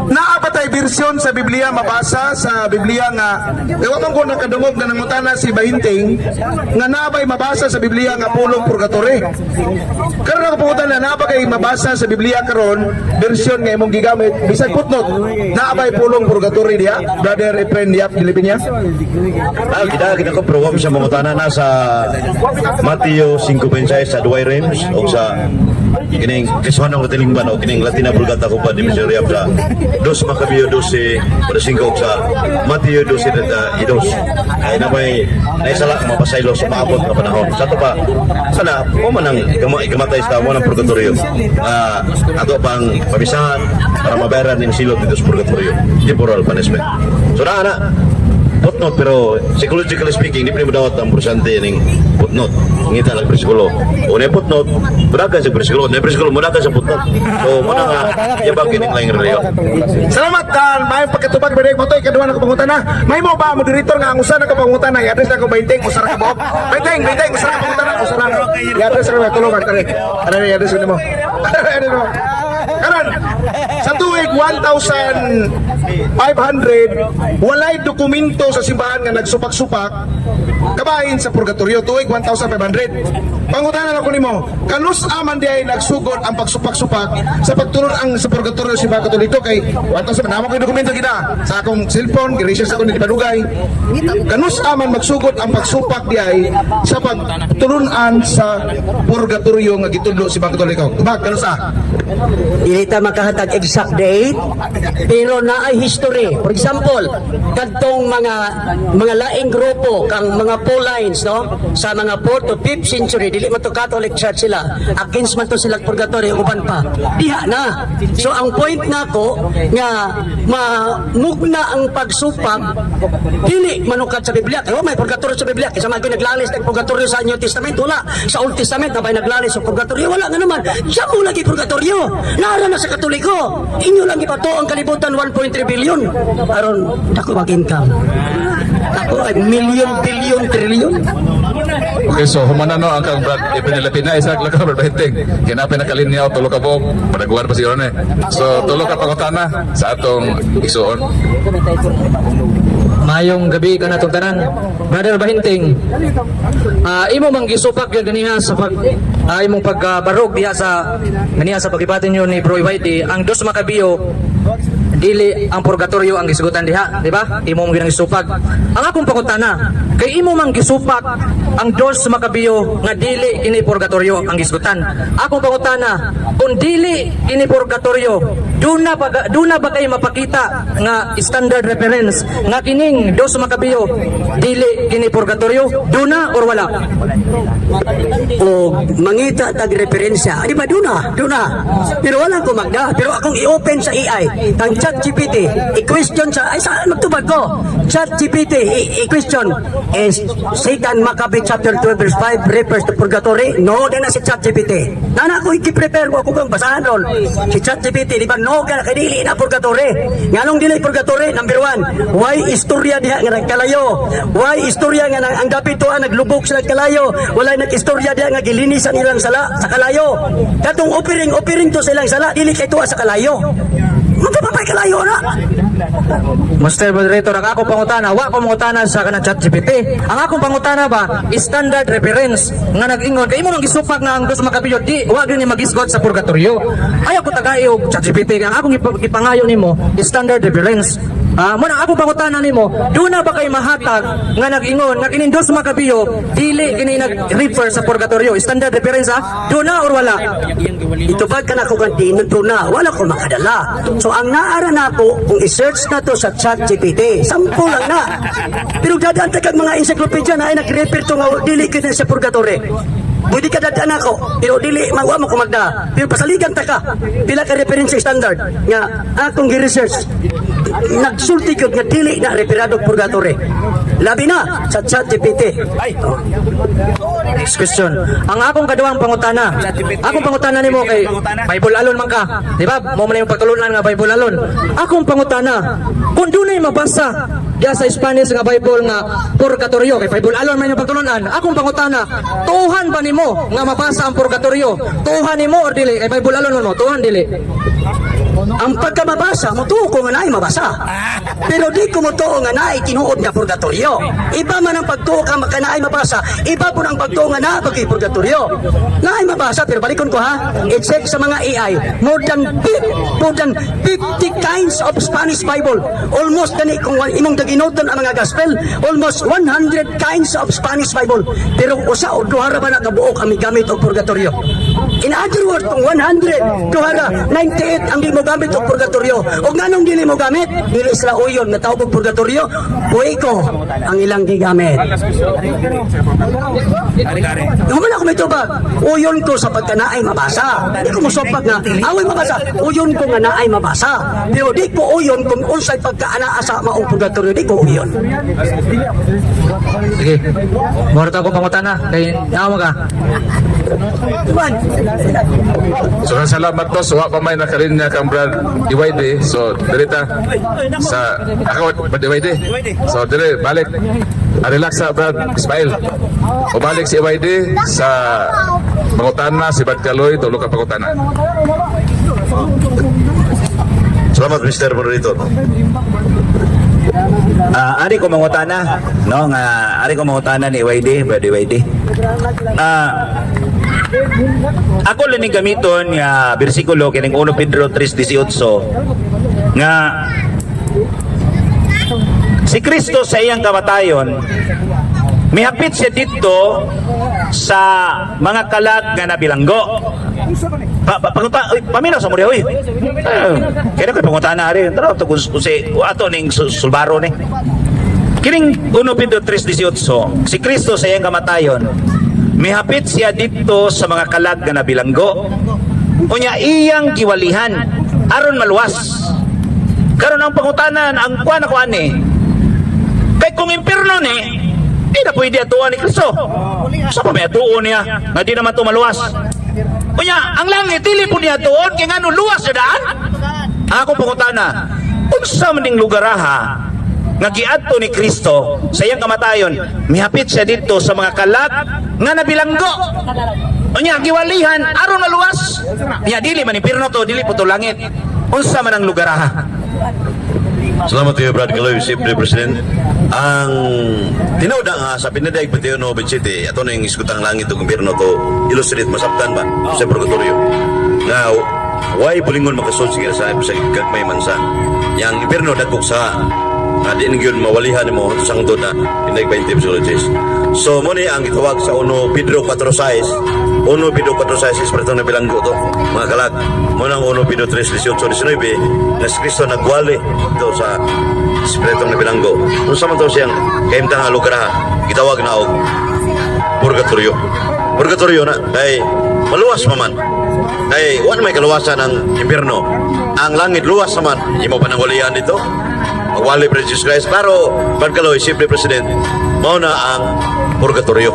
S2: Naa pa tay bersyon sa Biblia mabasa sa Biblia nga ewa man ko nakadungog na nangutana si Bahinting nga nabay mabasa sa Biblia nga pulong purgatory. Karon ako pangutana naa ba kay mabasa sa Biblia karon bersyon nga imong gigamit bisag footnote nabay pulong purgatory diha, brother Efren Yap Dilipinya?
S6: Kita ko program sa mangutana na sa Mateo 5:26 sa Duay Reims o sa kining Kristwanong Katilingban o kining Latina Vulgata ko pa di Missouri sa 2 Macabeo 12:5 sa Mateo 12:2 ay na may naisala mapasaylo sa maabot na panahon. Sa ito pa sana mo man ang ikamatay sa mo ng purgatorio ato pang pabisahan para mabayaran ng silot dito sa purgatorio, temporal punishment. So na footnote, pero psychologically speaking di mo dawat ang porsyente ning footnote ngita lang bersikulo o na footnote mudakan sa bersikulo mudakan sa footnote, so muna nga yabag kining laing reliyon.
S2: Salamat kan may pagkatubag ba mo toy kadua na ko pangutana. May mo ba moderator nga ang usa na ka pangutana i-address na ko Bahinting usa ra ka buok. Bahinting usa ra ka pangutana usa ra. I-address ra ko tulungan kani. Ano ni i-address mo? Karon sa tuig 1,500 walay dokumento sa simbahan nga nagsupak-supak kabahin sa purgatorio tuig 1,500. Pangutana na ko nimo, kanus aman di ay nagsugod ang pagsupak-supak sa pagtulon ang sa purgatorio sa simbahan Katoliko kay 1,000 namo kay dokumento kita sa akong cellphone gi-research ako ni Padugay. Kanus aman magsugod ang pagsupak di ay sa pagtulunan sa purgatorio nga gitudlo sa simbahan Katoliko. Tubag kanus
S3: Dili ta makahatag exact date, pero naay history. For example, kadtong mga laing grupo kang mga Paulines, no, sa mga 4th to 5th century, dili man to Catholic Church sila, against man to sila purgatory uban pa, diha na. So ang point nako nga mamugna ang pagsupak dili manukad sa Biblia. Kaya may purgatory sa Biblia, kaysa may naglalis ng purgatory sa New Testament, wala. Sa Old Testament na may naglalis sa purgatory, wala nga naman. Siya mo lagi purgatorio. Nara na sa Katoliko. Inyo lang ipato ang kalibutan 1.3 billion. Aron dako mag-income. Ako ay million, billion, trillion.
S1: Okay, so humanano ang kang Brad Ipinilipina isa lang ka Bahinting. Kinapin na kalinyaw tulo ka buok padaguan pa siya ron. So tulo ka pangutana sa atong isuon.
S8: Mayong gabi ka na itong tanan. Brother Bahinting, imo mang gisupak yung ganiha sa imong pagbarog diha sa ganiha sa pagibatin nyo ni Bro Whitey, ang 2 Macabeo dili ang purgatorio ang gisugutan diha, di ba? Imo mong ginang gisupak. Ang akong pangutana, kay imo mang gisupak ang 2 Macabeo nga dili kini purgatorio ang gisugutan. Akong pangutana, kung dili kini purgatorio, duna ba kay mapakita nga standard reference nga kining 2 Macabeo dili kini purgatorio? Duna or wala?
S3: O mangita tag referensya, di ba duna? Pero wala ko magda. Pero akong i-open sa AI, ang ChatGPT, i-question sa, ay saan magtubad ko? ChatGPT, i-question, is 2 Maccabees chapter 12 verse 5 refers to purgatory? No, din na si ChatGPT. Nana ko i-prepare ko kung basahan ron. Si ChatGPT, di ba, no, kaya dili na purgatory. Nganong dili purgatory? Number 1, why istorya diha nga nagkalayo? Why istorya nga ang dapitoan naglubog sa nagkalayo? Walay nag-istorya diha nga gilinisan ilang sala sa kalayo. Katong offering to sa ilang sala, dili kay tuwa sa kalayo. Magpapapay kalayo na.
S8: Mr. Moderator, ang akong pangutana, wa ko mangutana sa kanang ChatGPT. Ang akong pangutana ba, standard reference nga nag-ingon kay imo nang gisupak nga ang dos makapiyo di wa gyud ni magisgot sa purgatorio. Ayaw ko tagay og ChatGPT ang akong ipangayo nimo standard reference. Mo nang akong pangutana nimo, do na ba kay mahatag nga nag-ingon nga kining dos makapiyo dili kini nag-refer sa purgatorio? Standard reference do na or wala?
S3: Itubag ka na ko kantin, nandun na, wala ko makadala. So ang naara na ko, kung i-search na to sa ChatGPT, sample lang na. Pero dadaan ta kag mga encyclopedia na ay nag-refer to nga dili kita sa purgatory. Pwede ka dadaan ako, pero dili, magwa mo ko magda. Pero pasaligan ta ka, pila ka reference standard, nga akong gi-research. Nagsulti ko nga dili na referado purgatory. Labi na sa ChatGPT.
S8: Next question. Ang akong kaduang pangutana. Akong pangutana nimo kay Bible alon man ka. Di ba? Mo man yung pagtulunan nga Bible alon. Akong pangutana. Kung dunay mabasa diya sa Spanish nga Bible nga purgatorio kay Bible alon man yung pagtulunan. Akong pangutana. Tuhan ba nimo nga mabasa ang purgatorio? Tuhan nimo or dili? Kay Bible alon mo. Tuhan dili.
S3: Ang pagkamabasa, mutuo ko nga naay mabasa. Pero di ko mutuo nga naay tinuod nga purgatorio. Iba man ang pagtuo ka naay mabasa, iba po ang pagtuo nga naay purgatorio. Naay mabasa, pero balikon ko ha, i-check sa mga AI, more than 50 kinds of Spanish Bible. Almost gani kung imong daginoton ang mga gospel, almost 100 kinds of Spanish Bible. Pero usa o duhara ba na kabuok ang gamit og purgatorio? In other words, kung 100, duhara, 98 ang di mo gamit og purgatorio. O nganong dili mo gamit? Dili sila uyon na tawag og purgatorio. Buhay ko ang ilang gigamit. Naman ako may tubag. Uyon ko sa pagkanaay mabasa. Di ko musopag na away mabasa. Uyon ko nga naay mabasa. Pero di ko uyon kung unsay pagkaanaa sa maong purgatorio. Di ko uyon.
S8: Sige. Moro ta ko pangutana kay naamo ka.
S1: So salamat to, so wa pa may nakarinya kang Brad Iwayde. So dirita sa ako Brad Iwayde. So dire balik. Relax sa Brad Ismail. O balik si Iwayde sa pangutana si Brad Kaloy tulo ka pangutana.
S6: Salamat, Mr. Moderator.
S7: Ari ko mangutana, no? Ari ko mangutana ni Iwayde, Brad Iwayde. Ako lang ni gamiton nga bersikulo kining 1 Pedro 3:18 nga si Kristo sa iyang kamatayon mihapit siya dito sa mga kalag nga nabilanggo. Paminaw sa muriya, uy. Kaya ko pangutana rin. Tara, ito kung ato ning sulbaro ni. Kining 1 Pedro 3:18 si Kristo sa iyang kamatayon mihapit siya dito sa mga kalag nga nabilanggo. Unya iyang giwalihan aron maluwas. Karon ang pangutanan ang kuan ako ani. Kay kung impierno ni, di na pwede atuan ni Kristo. Sa pa may atuon niya nga di naman tumaluwas. Unya ang langit dili po niya atuon kay ngano luwas sa daan. Ako pangutana, unsa man ning lugar aha nga giadto ni Kristo sa iyang kamatayon mihapit siya dito sa mga kalag nga nabilanggo. Unya giwalihan aron maluwas. Nya dili man impierno to, dili po to langit. Unsa man ang lugar aha?
S6: Salamat kayo, Brad Kaloy, Siyempre, President. Ang tinawda nga sa Pinadag Pateo Noven City, ato na yung iskutang langit o gobyerno to illustrate masabtan ba sa purgatorio. Nga, why bulingon makasod sige sa gagmay mansa. Yang gobyerno dagkok sa di yun mawalihan mo ito sang doon na Pinadag 20 psychologist. So, muna ang itawag sa 1 Pedro 4:6. 1 Pedro 4:6 Espiritu na bilanggo to, mga kalag. Muna ang 1 Pedro 3:18-19 na si Kristo nagwali ito sa Espiritu na bilanggo. Kung saan man ito siyang kaimtang lugar ha, itawag na og purgatorio. Purgatorio na, kay maluwas maman. Kay wala may kaluwasan ng impierno. Ang langit luwas naman, hindi mo panangulian dito. Magwali pa Jesus Christ. Pero, Brad Kaloy, Siyempre President, mauna ang purgatorio.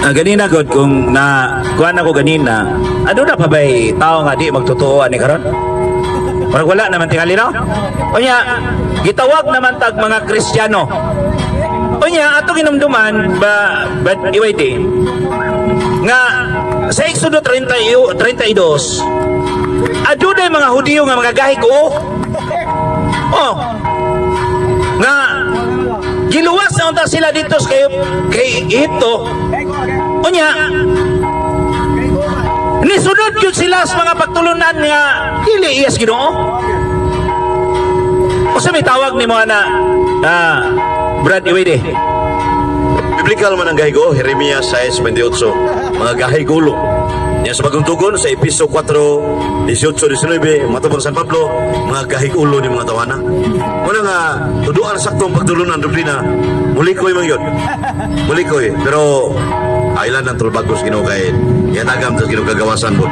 S7: Ganina god kung na kuan ako ganina, ano na pa ba'y tao nga di magtutuoan ni karon? Parang wala naman tingali no? Unya, gitawag naman tag mga Kristiyano. Unya, atong inumduman ba Iwayde nga sa Exodo 32 adunay mga Hudiyo nga mga gahig oh. Oh. Nga giluwas na unta sila dito kay Ehipto. Unya nisunod yun sila sa mga pagtulunan nga dili iyas Ginoo. O sa may tawag ni mo na Brad Iwede.
S6: Biblikal man ang gahigo, Jeremias 6:28, mga gahigulo. Yan sa bagong tugon sa Episo 4:18-19, matubang San Pablo, mga gahigulo ni mga tawana. Muna nga, tuduan saktong pagtulunan doktrina, mulikoy man yun. Mulikoy, pero ailan ng tulbagos Ginoo kay yanagam sa Ginoo kagawasan mo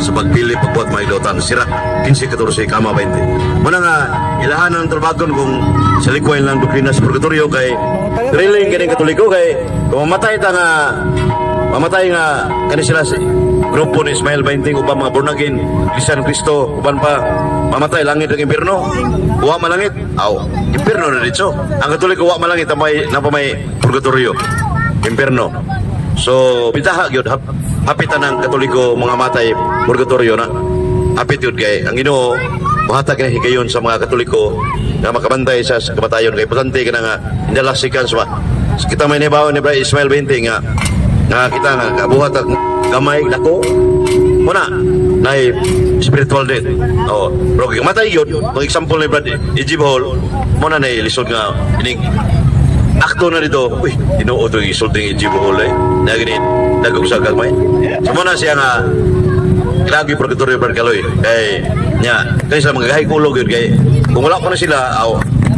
S6: sa pagpili pagbuhat mga ilotan sira 15-14 kama 20 muna nga ilahan ng tulbagon kung sa likoy lang doktrina sa purgatorio kay really kining katoliko kay kung mamatay nga kani sila si grupo ni Ismael 20 uban mga born again Kristiyan Kristo uban pa mamatay langit ng impierno uwa malangit impierno na dito ang katoliko uwa malangit napamay purgatorio impierno. So bitaha gyud hapitan ng katoliko mga matay purgatorio na hapit yun kay ang Ginoo buhatag na higayon sa mga katoliko na makabantay sa kamatayon kay potente ka na nga indalasikan sa kita may nabaw ni Bray Ismael 20 nga kita nga kabuhatag gamay dako muna na spiritual death pero kay matay yun pag example ni Brad Ejib Hall muna na lisod nga ining akto na dito, Ginoo ito yung isulting Ejib Hall na ganit, nagong sa kagmay. So muna siya nga, ilagi purgatorio Barkaloy, kay sila mga gahikulog yun, kay kung wala pa na sila,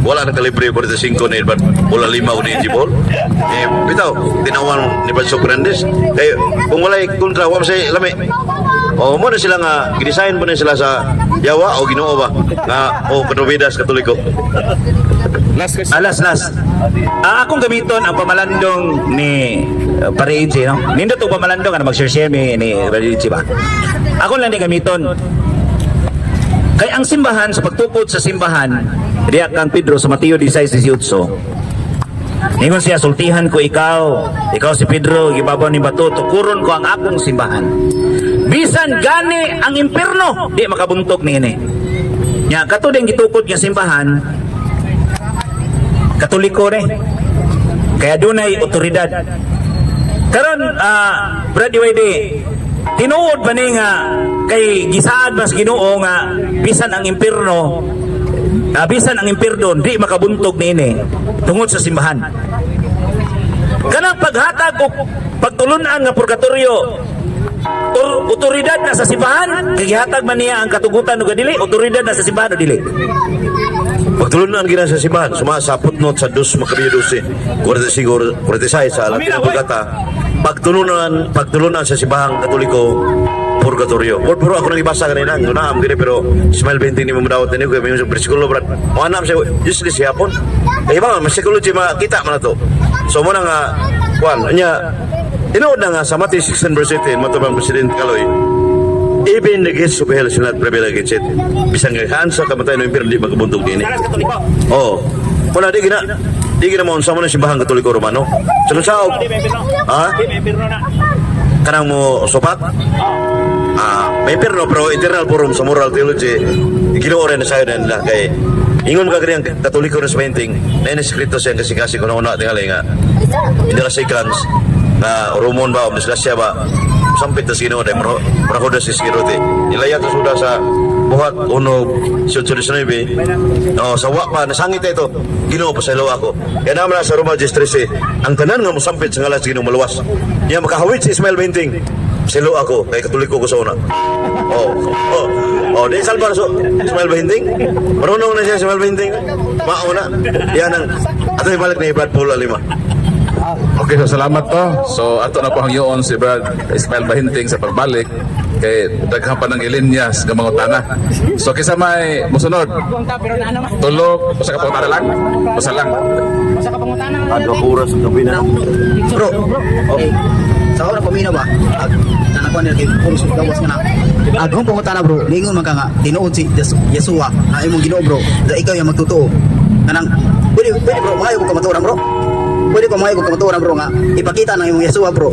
S6: wala na kalibre 45 na yun, wala 5 ni Ejib Hall. Bitaw, tinawan ni Banso Grandes, kay kung wala kontra, wala siya lami. Muna sila nga, gidesign mo na sila sa Yawa o Ginoo ba, nga Katovidas Katoliko.
S7: Last. Akong gamiton ang pamalandong ni Pare-Eji, no? Nindot ang pamalandong na mag-share ni Pare-Eji ba? Ako lang ni gamiton. Kay ang simbahan, sa pagtukod sa simbahan, diyak kang Pedro sa Mateo 16:18. Ningon siya, sultihan ko ikaw si Pedro, gibabaw ni bato, tukuron ko ang akong simbahan. Bisan gani ang impierno, di makabuntok ni ini. Nya kato din gitukod nga simbahan, Katoliko rin. Kaya dunay otoridad. Karon Brad Iwede, tinuod ba ni nga kay gisaad mas Ginoo nga bisan ang impierno di makabuntog niini tungod sa simbahan. Kanang paghatag og pagtulunan nga purgatorio otoridad na sa simbahan, kay gihatag man niya ang katugutan o dili, otoridad na sa simbahan o dili.
S6: Pagtulunan gina sa simbahan, sa footnote sa 2 Makabiyo 12, 46 sa alam pinapagata, pagtulunan sa simbahang katoliko, purgatorio. Pero ako nang ibasa kanina, naam gini pero Ismael 20 ni mamudawat ni ko, may bersikulo brad. Manam siya useless yapon. Ba, mas psychology makita man to. So mo nga tinood na nga sa Matthew 16:10, matubang President Kaloy. Even the gates of hell shall not prevail against it. Bisang gahan sa kamatayan ng impierno di magkabuntog din. Wala di gina mo sa mga simbahang Katoliko Romano. Sunod kanang mo sopat. May impierno pero eternal forum sa moral theology. Ginoo na sayo nila kay ingon ka ganyan Katoliko na painting na ineskrito siya kasi kung una tingali nga indalasikan na Romon ba o disgrasya ba sampit na Ginoo dahil marahoda si Skirote ilayat na suda sa buhat unog 19 sa wak pa nasangit ito Ginoo pa sa ilaw ako kaya naman sa Roma 13 ang tanan nga musampit sa ngalan sa Ginoo maluwas niya makahawit si Ismael 20 sa ilaw ako kay Katoliko ko sa una di salbar so Ismael 20 marunong na siya Ismael 20 mauna yan ang ato ibalik na Brad Paul Alima.
S1: Okay, so salamat to. So ato na po ang yoon si Brad Ismael Bahinting sa pagbalik kay daghang pa ng ilinyas ng mga utana. So kisa may musunod. Tulog, basta ka pangutana lang. Basta lang.
S6: Oras ng gabi na.
S5: Bro, sa oras pamina ba? Nanakuan nila kay Puro sa gawas nga na. Agong pangutana bro, lingon man ka nga, tinuod si Yesua, na imong Ginoo bro, da ikaw yung magtutuo. Kanang, pwede bro, maayo ko kamaturan bro.
S3: pwede ko mga kamaturan bro nga ipakita ng imong Yeshua bro.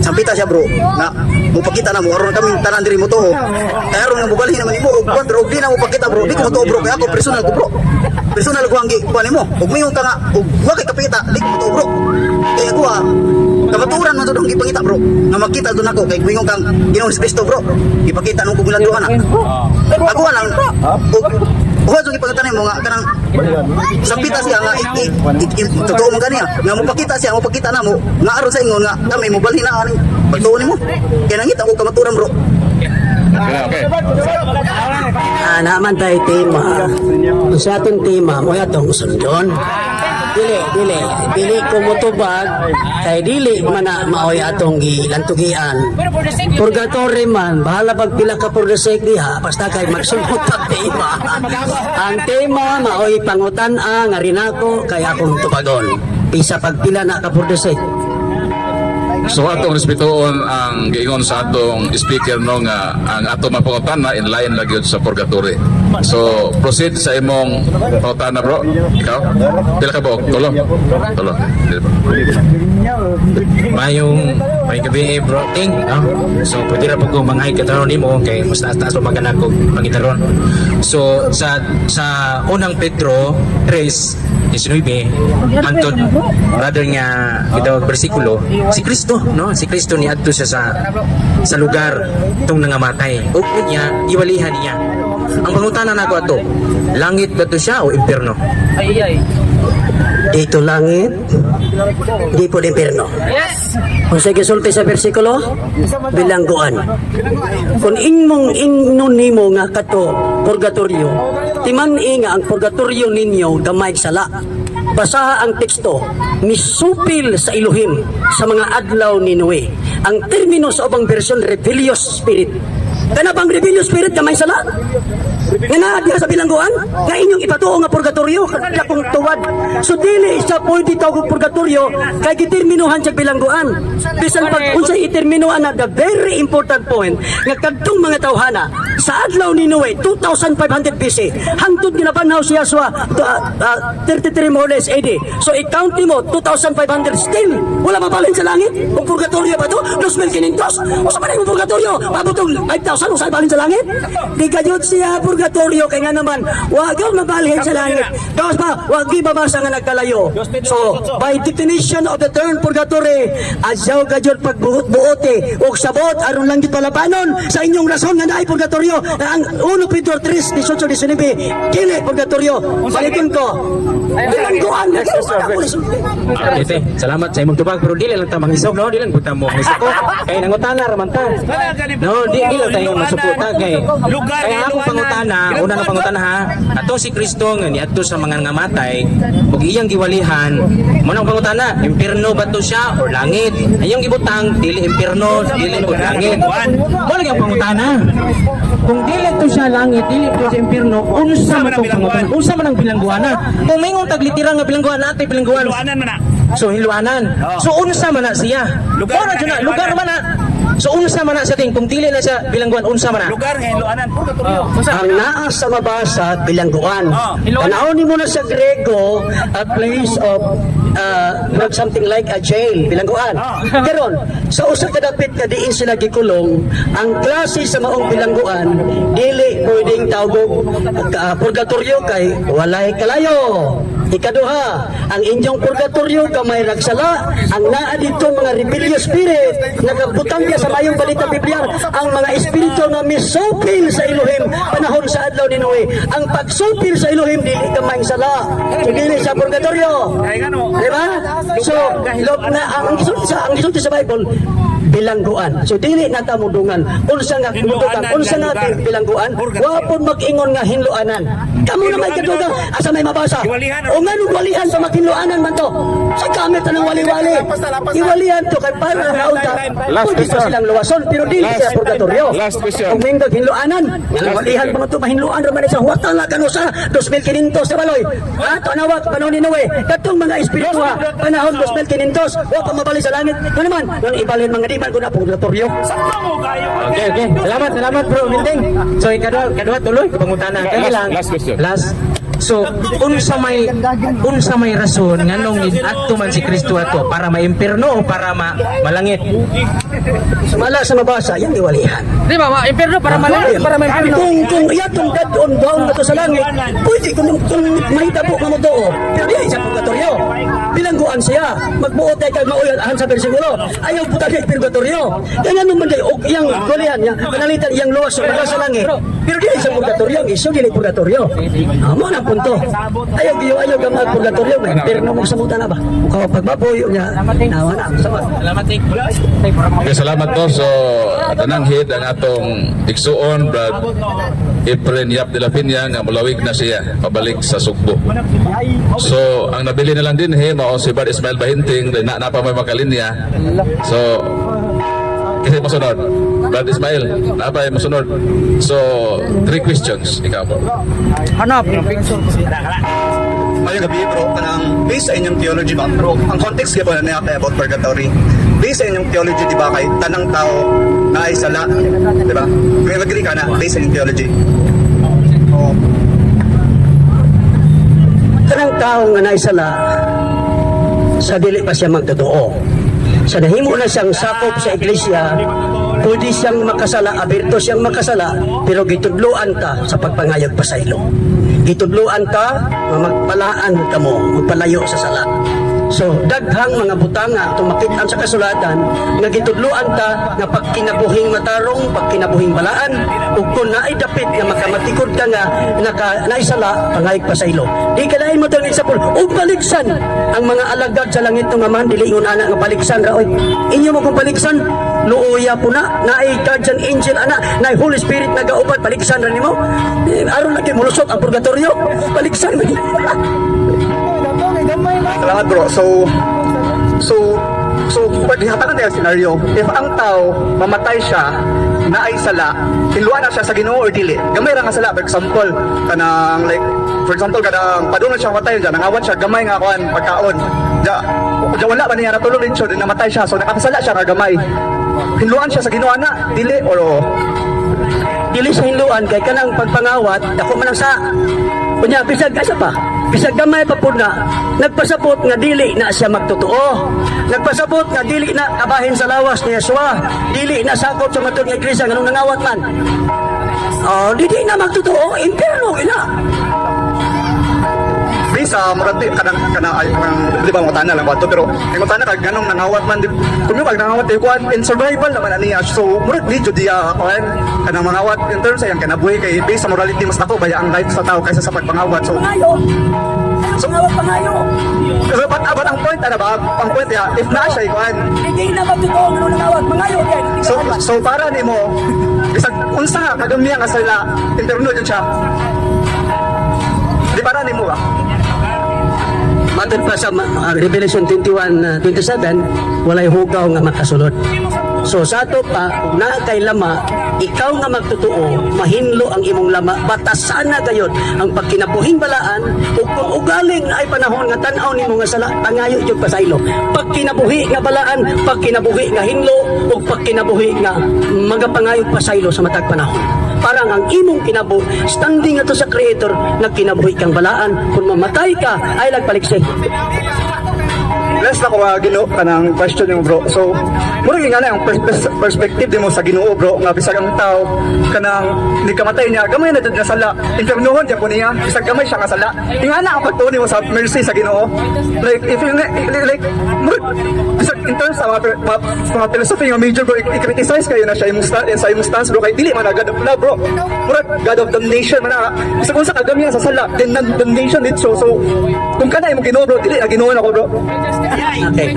S3: Sampita siya bro nga mupakita na mo aron kami tanan diri mo to. Kaya aron nga mubalhin naman imo og kwan bro di na mo pakita bro. Di ko to bro kaya ako personal ko bro. Personal ko ang kuan nimo. Ug mayong ka nga ug wa kay kapita di ko to bro. Kaya ko kamaturan man to dong ipakita bro. Nga makita doon ako kay mayong kang Ginoong Kristo bro. Ipakita nung kugulan duha na. Ako lang Uwa jud ipagatan mo nga kanang sampita siya nga totoo mo kaniya nga mopakita siya mopakita na mo nga aron sa ingon nga kami mo balhin na ani pagtuon nimo kaya nangita ko kamaturan bro.
S1: Okay.
S3: Naman tayo tema. Sa atong tema mo atong sundon. Dili ko motubag kay dili man na maoy atong gilantugian. Purgatory man bahala pag pila ka purdesek diha basta kay magsulod pag tema. Ang tema maoy pangutan-a nga rin ako kay akong tubagon. Pisa pag pila na ka purdesek.
S1: So atong respetuon ang giingon sa atong speaker no nga ang atong mapangutan na in line na gyud sa purgatory. So proceed sa imong pangutan na bro. Ikaw? Pila ka buok? Tulo.
S8: Mayong gabi bro ting so pwede ra pag ko manghay kataron nimo kay mas taas pa magana ko mangitaron. So sa unang Pedro 3:19 hangtod brother nga bitaw bersikulo si Kristo no si Kristo ni adto siya sa lugar tong nangamatay ug niya iwalihan niya ang pangutanan nako ato langit ba to siya o impierno?
S3: Dito langit, di po impierno. Kung sige sulti sa bersikulo, bilangguan. Kung ingnon nimo nga kato purgatorio, timan-i nga ang purgatorio ninyo gamay sala. Basaha ang teksto, misupil sa Elohim sa mga adlaw ni Noe. Ang termino sa ubang version, rebellious spirit. Kana bang rebellious spirit gamay sala? Nga na diha sa bilangguan, nga inyong ipatuo nga purgatorio, kada kong tuwad. So dili siya pwede tawag purgatorio, kay giterminuhan sa bilangguan. Bisan pag unsay iterminuhan na the very important point, nga kadtong mga tawhana, sa adlaw ni Noe, 2,500 BC, hangtod ginabanhaw si Yahshua, 33 more or less AD. So i-count mo, 2,500 still, wala mabalhin sa langit? O purgatorio ba to? 2,500? O sa manay mo purgatorio? Mabutong 5,000 o sa balhin sa langit? Di kayot siya purgatorio kay nga naman wag yung mabalhin sa langit. Tapos pa wag ibabasa nga nagkalayo. So by definition of the term purgatory, adyaw kayot pagbuot-buote ug sabot aron lang gid palabanon sa inyong rason nga naay purgatorio. Ang 1 Pedro 3:18-19 dili purgatorio. Balikin ko. Bilangguan na
S8: Ite, salamat sa imong tubag pero dili lang ta mangisog no, dili lang buta mo mangisog ko. Kay nangutana ra man ta. No, dili lang tayo masuporta kay akong pangutana, una nga pangutana ha. Ato si Kristo nga niadto sa mga ngamatay ug iyang giwalihan. Manong pangutana, impierno ba to siya or langit? Ayong gibutang dili impierno, dili ug langit. Mo lang ang pangutana. Kung dili to siya langit, dili to siya impierno, unsa man tong pangutana? Unsa man ang bilangguana? Kung mingon taglitira nga bilangguan natin bilangguan. So hiluanan. So unsa man na siya? Lugar man na. So unsa man na sa ting kung dili na siya bilangguan unsa man na?
S7: Lugar nga hiluanan purgatorio.
S3: ang naa sa mabasa bilangguan. Tanawon mo na sa Grego, a place of something like a jail, bilangguan. Karon sa usa ka dapit nga diin sila gikulong, ang klase sa maong bilangguan dili pwedeng tawag purgatorio kay walay kalayo. Ikaduha, ang inyong purgatorio kamay ragsala, ang naa dito mga rebellious spirit, nagabutang niya sa mayong balita Biblia, ang mga espiritu na misupil sa Elohim panahon sa adlaw ni Noe. Ang pagsupil sa Elohim dili kamay sala, so dili sa purgatorio. Diba? So, ang isulti sa Bible, bilangguan. So dili na ta mudungan. Unsa nga bilangguan? Wa pod mag-ingon nga hinluanan. Kamo na may kadugang asa may mabasa. O nga nung walihan sa makinluanan man to. Sa kamit ng wali-wali. Iwalihan to kay para nauta. Pwede pa silang luwason pero dili sa purgatorio.
S1: Last question.
S3: Kung mingdag hinluanan, ang walihan pa man to mahinluan ra man sa huwatan la kano sa 2,500 sa baloy. Tanawag panahon ni Noe. Katong mga espiritu panahon 2,500 wa pa mabalik sa langit. Ano naman? Nung ibalhin mga di man ko na purgatorio.
S8: Okay. Salamat bro, Minting. So, kadua tuloy, pangutana. Kaya lang.
S1: Last question.
S8: Last. So, unsa may rason nganong adto man si Kristo ato para maimpierno o para malangit?
S3: Sumala sa mabasa, yan iwalihan.
S8: Di ba, impierno para malangit, para maimpierno.
S3: Kung iyatong dadon doon na to sa langit, pwede kung mahitabo nga mo doon. Pero di sa purgatorio. Bilangguan siya. Magbuot ay kag mauyan ahan sa bersikulo. Ayaw puta kay purgatorio. Kaya naman day og iyang gulihan niya, panalitan iyang luwas sa langit. Pero di sa purgatorio, iso dili purgatorio. Amo na punto. Ayaw ka mag-purgatorio, may impierno mo sa muta na ba? Kung pagbaboyo niya, nawa na.
S1: Okay, salamat to. So, tanang hit ang atong igsuon, Brad Efren Yap de la Piña, nga mulawig na siya, pabalik sa Sugbo. So, ang nabili na lang din, mao si Brad Ismael Bahinting, na pa may makalinya. So, kasi masunod. Brad Ismael, napay masunod. So, 3 questions. Ikaw po.
S9: Mayong gabi bro, kanang based sa inyong theology ba bro, ang context kaya ba na niya about purgatory, based sa inyong theology di ba kay tanang tao na ay sala, di ba? Kung agree ka na, based sa inyong theology. Oh.
S3: Kanang tao nga naisala, sa dili pa siya magtotoo. Sa nahimo na siyang sakop sa iglesia, pwede siyang makasala, aberto siyang makasala, pero gitudloan ta sa pagpangayag pasaylo. Gitudloan ka, magpalaan ka mo, magpalayo sa sala. So, daghang mga butanga tumakitan sa kasulatan nga gitudloan ta nga pagkinabuhing matarong, pagkinabuhing balaan, ug kung naay dapit nga makamatikod ka nga naisala pangayag pasaylo. Di ka lain mo tong example, ug baliksan ang mga alagad sa langit ng Amahan, dili ingon ana nga baliksan ra oy. Inyo mo kung baliksan, luoya po na, naay guardian angel ana, naay Holy Spirit nagaupat, baliksan ra nimo. Aron lagi mulusot ang purgatorio, baliksan man.
S9: Salamat bro. So pag hatagan tayo scenario, if ang tao mamatay siya na ay sala, hiluan na siya sa Ginoo or dili. Gamay ra nga sala, for example, kanang like for example kanang padung siya matay diyan, nangawat siya gamay nga kuan pagkaon. Ja wala ba niya natulog din siya, namatay siya, so nakasala siya nga gamay. Hiluan siya sa Ginoo na dili or
S3: Dili sa hinluan kay kanang pagpangawat, dako man ang sa. Kunya bisag asa pa. Bisag gamay pa pud na nagpasabot nga dili na siya magtotoo. Nagpasabot nga dili na kabahin sa lawas ni Yeshua. Dili na sakop sa matod nga iglesia nganong nangawat man. Oh, dili na magtotoo, impierno ina.
S9: sa murag kanang di ba mo tana lang wato pero mo tana kag ganong nangawat man kung pag nangawat ay kuan in survival naman niya so murag di jud dia kuan kanang mangawat in terms sa yang kanabuhi kay based sa morality mas dako baya ang life sa tao kaysa sa pagpangawat so
S3: pangayo
S9: kasi ba't ang point ano ba ang point ya if na siya kuan
S3: hindi na magtotoo ng nangawat pangayo
S9: so para nimo bisag unsa kagamiya nga sila interno jud siya di para nimo ba
S3: matod pa sa Revelation 21:27, walay hugaw nga makasulod. So sa ato pa, kung na kay lama, ikaw nga magtotoo, mahinlo ang imong lama, batasan na gayod ang pagkinabuhing balaan, ug kung ugaling na ay panahon nga tan-aw nimo nga sala, pangayo jud pasaylo. Pagkinabuhi nga balaan, pagkinabuhi nga hinlo, ug pagkinabuhi nga magapangayo pasaylo sa matag panahon. Parang ang imong kinabuhi, standing ato sa Creator, nagkinabuhi kang balaan, kung mamatay ka, ay lagpaliksik.
S9: Last na ko Ginoo kanang question yung bro. So, murag nga na ang perspective din mo sa Ginoo bro nga bisag ang tao kanang ni kamatay niya gamay na jud nga sala. Infernohon jud po niya bisag gamay siya nga sala. Ingana ang pagtuon mo sa mercy sa Ginoo. Like if you like murag bisag in terms sa mga philosophy nga major bro i-criticize kayo na siya imong stance bro kay dili man God of love bro. Murag God of damnation man na bisag unsa kagamiya sa sala then damnation dito so kung kana imong Ginoo bro dili na Ginoo nako bro.
S3: Okay.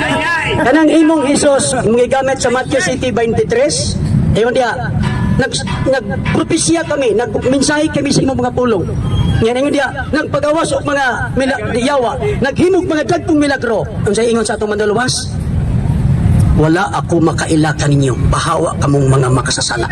S3: Kanang imong Hesus imong gigamit sa Matthew City 23. Ayon dia. Nagpropesya kami, nagmensahe kami sa imong mga pulong. Yan ayon dia, nagpagawas og mga diyawa, naghimog mga dagkong milagro. Unsay ingon sa atong manluluwas? Wala ako makaila kaninyo. Pahawa kamong mga makasasala.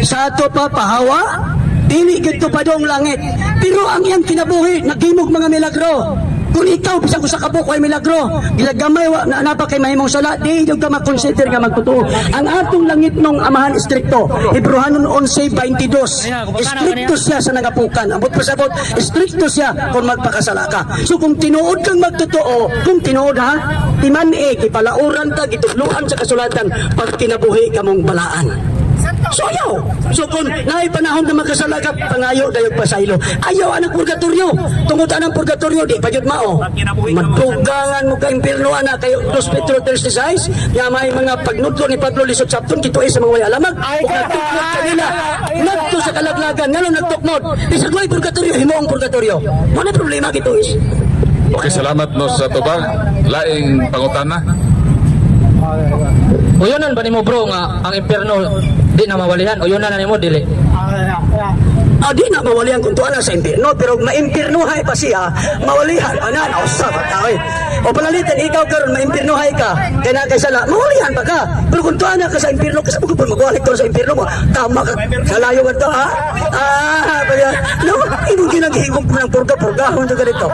S3: Sa ato pa pahawa, dili gid to padong langit. Pero ang iyang kinabuhi, naghimog mga milagro. Kung ikaw bisag usa ka buok ay milagro, gilagamay na napa kay mahimong sala, di jud ka mag-consider nga magtotoo. Ang atong langit nung amahan istrikto, Hebrehanon 11:22. Istrikto siya sa nagapukan. Ambot pa sabot, istrikto siya kung magpakasala ka. So kung tinuod kang magtotoo, kung tinuod ha, timan-e gipalauran ta, gitudloan sa kasulatan pag kinabuhi kamong balaan. So ayaw. So kung naay panahon na magkasala ka, pangayo dayog pasaylo. Ayaw anang purgatorio. Tungod anang purgatorio, di pa jud mao. Magdugangan mo ka impierno ana kay 2 Petro 3:6, nga may mga pagnudlo ni Pablo lisod sapton kituoy sa mga way alamag. Ug nagtukmod kanila. Nagto sa kalaglagan, ngano nagtukmod. Bisag way purgatorio, himo ang purgatorio. Mo na problema kituoy.
S1: Okay, salamat no sa tubang. Laing pangutana.
S8: Uyonan ba nimo bro nga ang impierno di na mawalihan? Uyonan na nimo dili.
S3: Di na mawalihan kung tuwa na sa impierno, pero maimpiernohay pa siya, mawalihan pa na, nausap at ay. O panalitan, ikaw karon maimpiernohay ka, kaya na kay sala, mawalihan pa ka. Pero kung tuwa na ka sa impierno, kasi mo kung magwalik ka sa impierno mo, tama ka, sa layo ka to, ha? Kaya, no, ibang ginagihigog mo ng purga-purgahon sa ganito.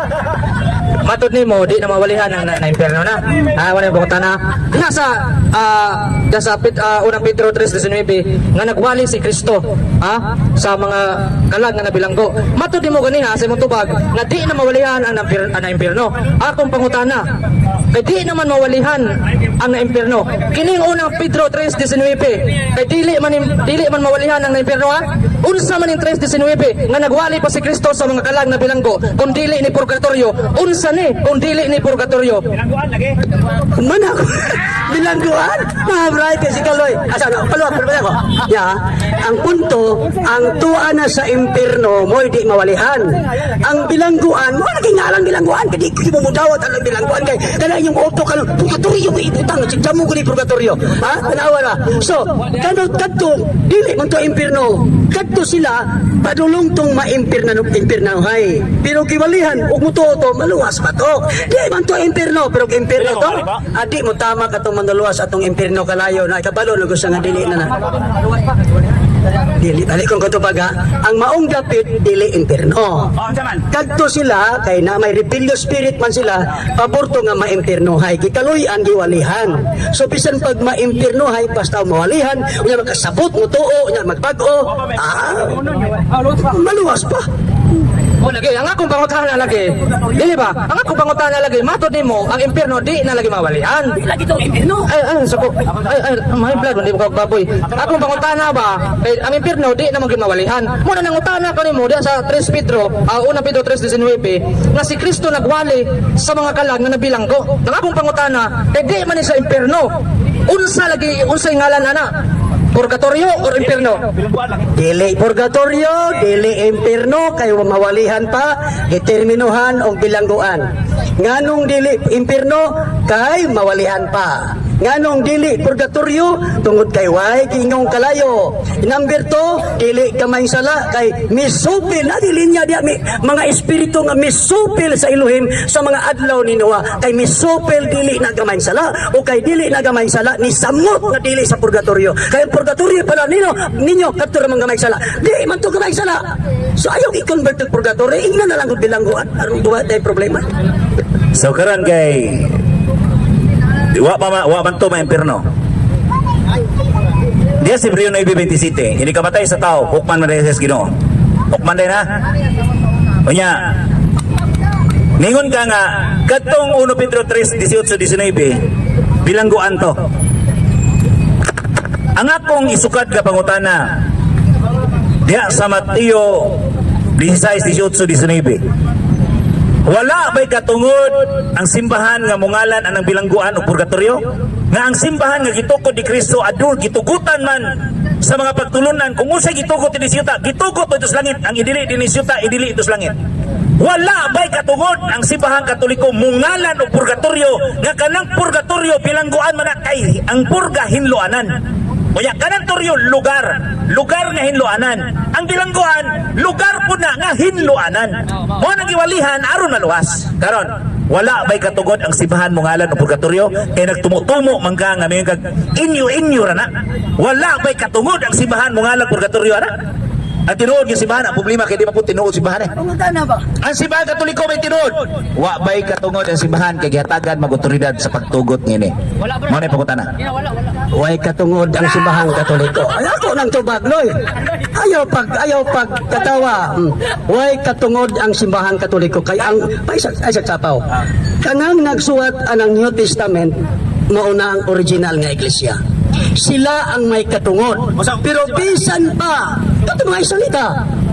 S8: Matod nimo di na mawalihan ang na impierno na. Wala yung na. Diha sa unang Pedro 3:19 nga nagwali si Kristo sa mga kalag nga nabilanggo. Matod nimo ganiha sa imong tubag nga di na mawalihan ang impierno. Akong pangutana, kay di naman mawalihan ang impierno. Kining unang Pedro 3:19 kay dili man mawalihan ang impierno ha. Unsa man ning 3:19 nga nagwali pa si Kristo sa mga kalag na bilanggo kung dili ni purgatorio. Unsa ni kung dili ni purgatorio?
S3: Mana ko? Bilangguan? Mahabray kasi kaloy. Asa na? Paluwag ko. Ya, ang punto, ang tuwa na sa impierno mo di mawalihan. Ang bilangguan, mo naging ngalang bilangguan. Kadi ko mo dawat ang bilangguan kay kana yung auto ka purgatorio mo ibutang sa mo ko ni purgatorio. Tanawa na. So, kadto dili man to impierno. Kadto sila padulong tong impiernahay. Pero kiwalihan ug mo to maluwas pa to. Di man to impierno, pero impierno to. Adi mo tama ka tong mandaluwas atong impierno kalayo na ikabalo na gusto nga dili na. Dili balik kong katubaga, ang maong dapit dili impierno. Kadto sila kay na may rebellious spirit man sila, paborto nga maimpiernohay, gikaluy-an giwalihan. So bisan pag maimpiernohay basta mawalihan, unya makasabot mo tuo, unya magpag-o, maluwas pa.
S8: Lagi, ang akong pangutana lagi, dili ba? Ang akong pangutana lagi, matod nimo ang impierno di na lagi mawalihan.
S3: Lagi tong impierno.
S8: Sako. My blood, hindi ko baboy. Akong pangutana ba, kay ang impierno di na maging mawalihan. Muna nang utana ko nimo diya sa 3 Pedro, 1 Pedro 3:19, nga si Kristo nagwali sa mga kalag na nabilanggo. Ang akong pangutana, kay di man ni sa impierno. Unsa ngalan ana? Purgatorio or impierno?
S3: Dili purgatorio, dili impierno, kay mawalihan pa, determinuhan o bilangguan. Nganong dili impierno, kay mawalihan pa. Nganong dili purgatorio, tungod kay way kingong kalayo. Number 2, dili kamay sala, kay misupil, na dilinya diya mga espiritu nga misupil sa Elohim sa mga adlaw ni Noah, kay misupil dili na kamay sala, o kay dili na kamay sala, ni samot nga dili sa purgatorio. Kay purgatorio pala ninyo kadto ra man kamay sala. Di man to kamay sala. So ayaw i-convert til purgatorio, ingna na lang gud bilangguan. Aron duwa tay problema.
S7: So karon kay wa man to maimpierno. Diya si Hebreo 9:27, hindi kamatay sa tao, hukman man sa Ginoo. Hukman din ha. Unya, ningon ka nga, katong 1 Pedro 3:18-19, bilangguan to. Ang akong isukat ka pangutana, diya sa Mateo 16:18-19, wala ba'y katungod ang simbahan nga mungalan anang bilangguan o purgatorio? Nga ang simbahan nga gitukod ni Kristo adul gitugutan man sa mga pagtulunan kung unsay gitugot ni siyuta, gitugot ito sa langit, ang idili din ni siyuta, idili ito sa langit. Wala ba'y katungod ang simbahan Katoliko mungalan o purgatorio nga kanang purgatorio bilangguan man na kay ang purga hinluanan. Kaya kanang toryo lugar nga hinluanan. Ang bilangguan lugar po na nga hinluanan. Mo nagiwalihan aron maluwas. Karon wala ba'y katugod ang simbahan mungalan o purgatorio kay nagtumutumo man ka nga may inyo ra na. Wala ba'y katugod ang simbahan mungalan purgatorio ra? Ang tinuod nga simbahan, ang problema kay di pa po tinuod simbahan eh. Ang simbahan Katoliko may tinuod. Wa bay katungod ang simbahan kay gihatagan mag-otoridad sa pagtugot ngini. Mao na pangutana.
S3: Way katungod ang simbahang Katoliko. Ay ako nang tubag, Loy. Ayaw pag katawa. Way katungod ang simbahang Katoliko kay ang ay sapaw. Kanang nagsuwat anang New Testament mauna ang original nga iglesia. Sila ang may katungod. Pero bisan pa, ito mga isalita.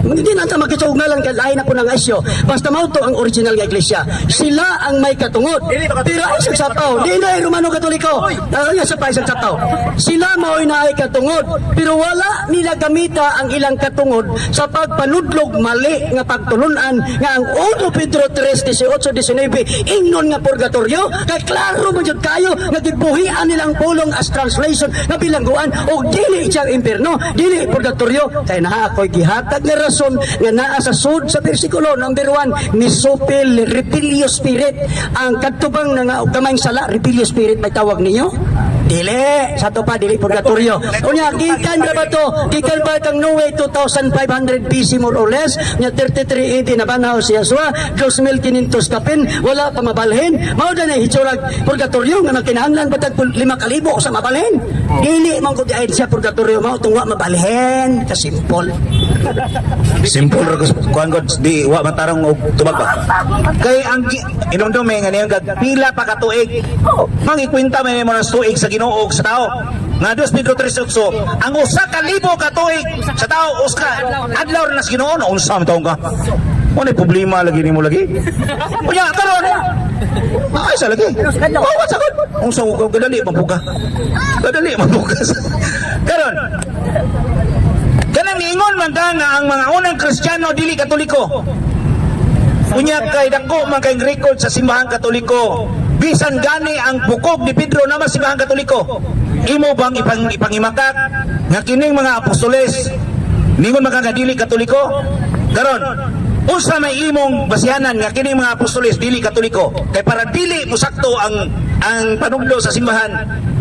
S3: Hindi natin makitsog nga lang lain ako ng isyo. Basta mauto ang original nga iglesia. Sila ang may katungod. Pero ay sagsapaw. Di na Romano Katoliko. Ay sagsapaw. Sila mao'y na ay katungod. Pero wala nila gamita ang ilang katungod sa pagpanudlog mali nga pagtulunan nga ang 1 Pedro 3:18-19 ingnon nga purgatorio. Kay klaro man jud kayo nga gibuhian nilang pulong as translation nga bilangguan o dili siyang impierno, dili purgatorio. Kay naa ako'y gihatag nga rason nga naa sa sud sa bersikulo number 1 ni Sopel Repilio Spirit. Ang katubang na nga kamay sala Repilio Spirit may tawag ninyo? Dili, sa to pa dili purgatorio. Unya gikan ra ba to? Gikan ba tang Noe 2500 BC more or less, nya 33 AD na banaw si Yesua, 2500 kapin, wala pa mabalhin. Mao na hitsurag purgatorio nga nakinahanglan batag 5,000 sa mabalhin. Dili man ko diay siya purgatorio mao tungwa mabalhin, ka simple.
S7: Simple ra kuan god di wa matarong og tubag ba. Kay ang inumdum nga niya pila pa ka tuig. Mangikwenta may mga tuig sa Ginoo sa tao. Nga 2 Pedro 3:8 ang 1,000 ka tuig sa tao uska adlaw na sa Ginoo no unsa man taong ka. Mo ni problema lagi nimo lagi. Unya karon. Ay sa lagi. Oh, what's up? Unsa ko gadali mabuka. Gadali mabukas. Karon. Kanang niingon man ka nga ang mga unang Kristiyano dili Katoliko. Unya kay dako man kay record sa simbahan Katoliko. Bisan gani ang bukog ni Pedro na simbahan Katoliko. Imo bang ipangimakak nga kining mga apostoles ningon man ka dili Katoliko? Karon, unsa may imong basihanan nga kining mga apostoles dili Katoliko? Kay para dili musakto ang panuglo sa simbahan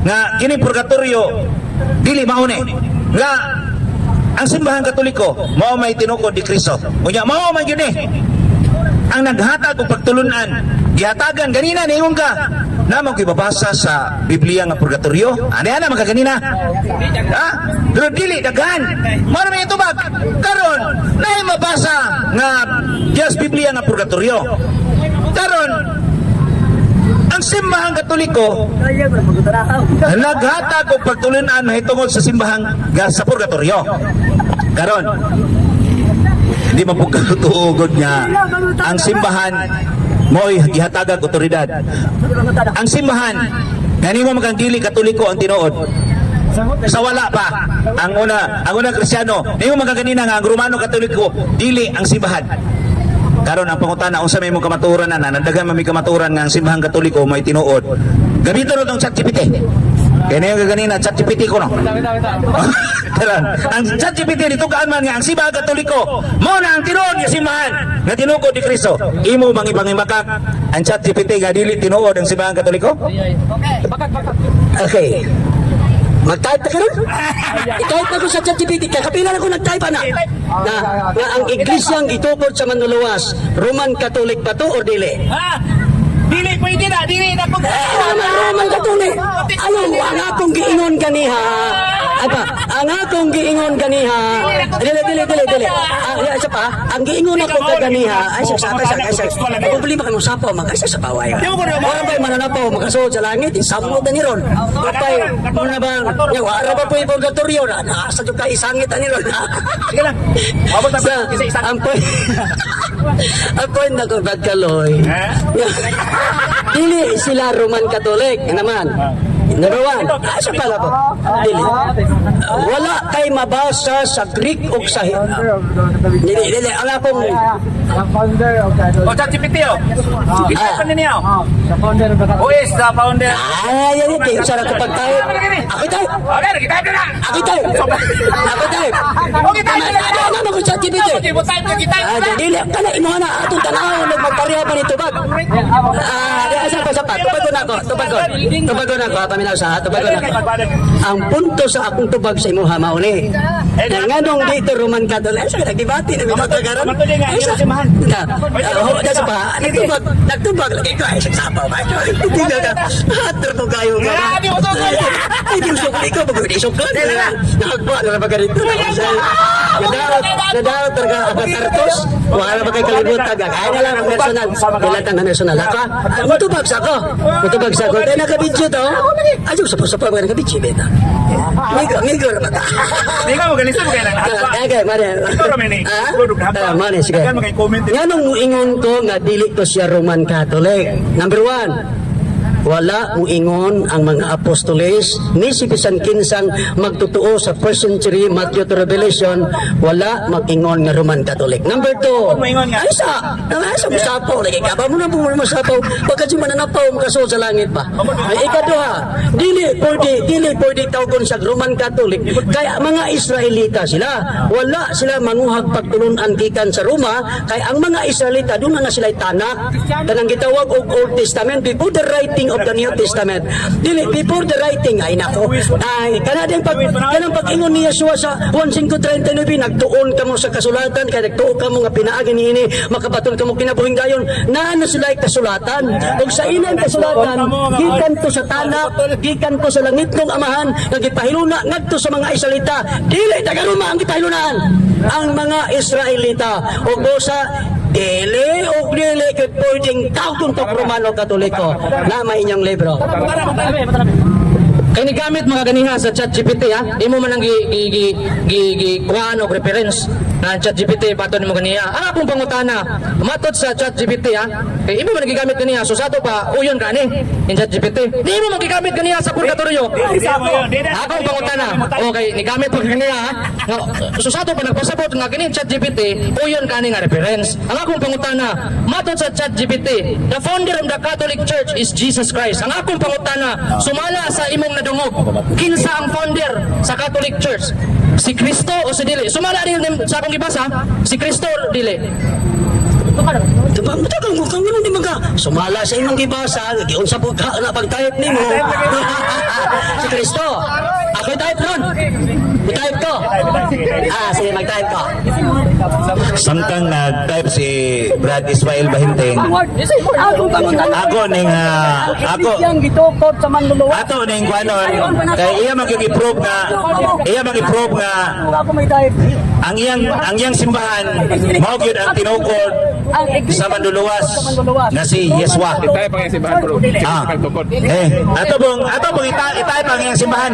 S7: nga kining purgatorio dili maune. Nga ang simbahan Katoliko mao may tinukod ni Kristo. Unya mao man gyud ang naghatag og pagtulunan. Gihatagan ganina niingon ka. Namo ko'y babasa sa Biblia nga purgatorio. Ana man ka ganina. Ha? Pero dili daghan. Mao may tubag. Karon naay mabasa nga yes Biblia nga purgatorio. Karon ang simbahan Katoliko naghatag og pagtulunan mahitungod sa simbahan sa purgatorio. Karon hindi mapugkatuugod niya ang simbahan mo'y gihatagag otoridad. Ang simbahan ganimo magang dili Katoliko ang tinuod sa wala pa ang unang Kristiyano niyo magaganina nga ang Romano Katoliko dili ang simbahan. Karon ang pangutana unsa may mong kamaturan na nadagan man may kamaturan nga ang simbahan Katoliko may tinuod. Gamiton ro tong ChatGPT. Kaya nga ganina ChatGPT ko no. Karon ang ChatGPT dito kaan man nga ang simbahan Katoliko mao na ang tinuod nga simbahan nga tinukod ni Kristo. Imo bang ipangimakak ang ChatGPT nga dili tinuod ang simbahan Katoliko?
S3: Okay. Mag-type na ka nun? I-type na ko sa ChatGPT. Kapila na ko nag-type na ang iglesyang itukod sa manluluwas, Roman Catholic ba to o dili?
S7: Dili pwede na, dili na kung
S3: Roman Catholic. Ayaw, ang akong giingon ganiha. Ang akong giingon ganiha. Dili. Isa pa, ang giingon ako kaganiha. Ay, sa problema ka mong sapo, mag-asa sa paway. Orang ba'y mananapaw, magkasuod sa langit, isamod na ni Ron. Kapay, na bang, wala ba po yung purgatorio na, nasa yung kaisangit na ni Ron.
S7: sige lang.
S3: Ang point na kung Kaloy. Dili sila Roman Catholic naman. Number 1, asa pala po? Dili. Wala kay mabasa sa Greek o sa Dili. Ang akong
S7: O ChatGPT o. Isa pa ninyo. Who is the founder?
S3: yan ito. Sarap kapag tayo. Ako tayo.
S7: Okay, kita na.
S3: Ako tayo. Ako tayo.
S7: Okay, tayo.
S3: Ano mo ko sa ChatGPT?
S7: Kita.
S3: Dili ka na imo na atong tanaw nagmagpareha pa nito bag. Sa pa. Tubagon ako. Tubagon ako. Paminaw sa tubagon ako. Ang punto sa akong tubag sa imo hamaw ni. Nganong dito Roman Catholic sa nagdebate na bitaw tagaran. Sa pa. Nagtubag lagi ko ay sabaw ba. Hindi na. Hatter ko kayo. Hindi mo sukli ko pag isok ko. Nakagpa na ba ganito? Nadaot talaga ang tartos. Wala ba kay kalibutan kaya na lang ang personal. Bilatang na personal. Mutubag sa ko. Kaya nakabidyo to. Ayun, sapa mga nakabidyo, beta. Migo na mata.
S7: Hindi ka magaling mo kaya lang.
S3: Okay, mani, sige. Nga nung muingon ko nga dili ko siya Roman Catholic. Number 1, wala muingon ang mga apostoles ni si bisan kinsang magtutuo sa 1st century Matthew to Revelation, wala magingon nga Roman Catholic. Number 2, ay sa masapaw lagi ka ba mo na masapaw pagka si mananapaw makaso sa langit pa. Ay ikaduha, dili pwede tawgon sa Roman Catholic kaya mga Israelita sila, wala sila manguhag pagtulunan gikan sa Roma kaya ang mga Israelita doon na sila tanak kanang gitawag og Old Testament before the writing of the New Testament. Dili before the writing ay nako. Ay kanang pag-ingon ni Yeshua sa Juan 5:39 nagtuon kamo sa kasulatan kay nagtuo kamo nga pinaagi niini makabaton kamo kinabuhing dayon naa na sila kasulatan. Ug sa ilang kasulatan gikan to sa tanak, gikan to sa langit ng amahan nga gipahiluna ngadto sa mga Israelita. Dili taga Roma ang gipahilunaan. Ang mga Israelita ug sa dili ket pwedeng tawgon to Romano Katoliko na may inyong libro.
S8: Kaya ni gamit mga ganiha sa ChatGPT ha. Imo man ang kuhaan o reference na ChatGPT paton mo ganiha. Ang akong pangutana, matod sa ChatGPT ha. Kaya imo man gigamit ganiha so sato pa uyon kani in ChatGPT. Di imo man gigamit ganiha sa purgatorio. Akong pangutana, okay, ni gamit mo ganiha ha. So sato pa nagpasabot nga kini ChatGPT, uyon kani nga reference. Ang akong pangutana, matod sa ChatGPT, the founder of the Catholic Church is Jesus Christ. Ang akong pangutana, sumala sa imong nadungog, kinsa ang founder sa Catholic Church? Si Kristo o si dili? Sumala din sa akong gibasa, si Kristo o dili?
S3: Tubang mo kang ganun di mga sumala sa imong gibasa, giun sa pagka na pag-type nimo. Si Kristo. Ako type ron. I-type ko. Sige, mag-type ko.
S7: Samtang nag-type si Brad Ismail Bahinteng, ako ning ato ning kuanon kay iya magigi-prove nga ang iyang simbahan mao gyud ang tinukod sa Manduluwas nga si Yeswa. Ato bong itype ang iyang simbahan.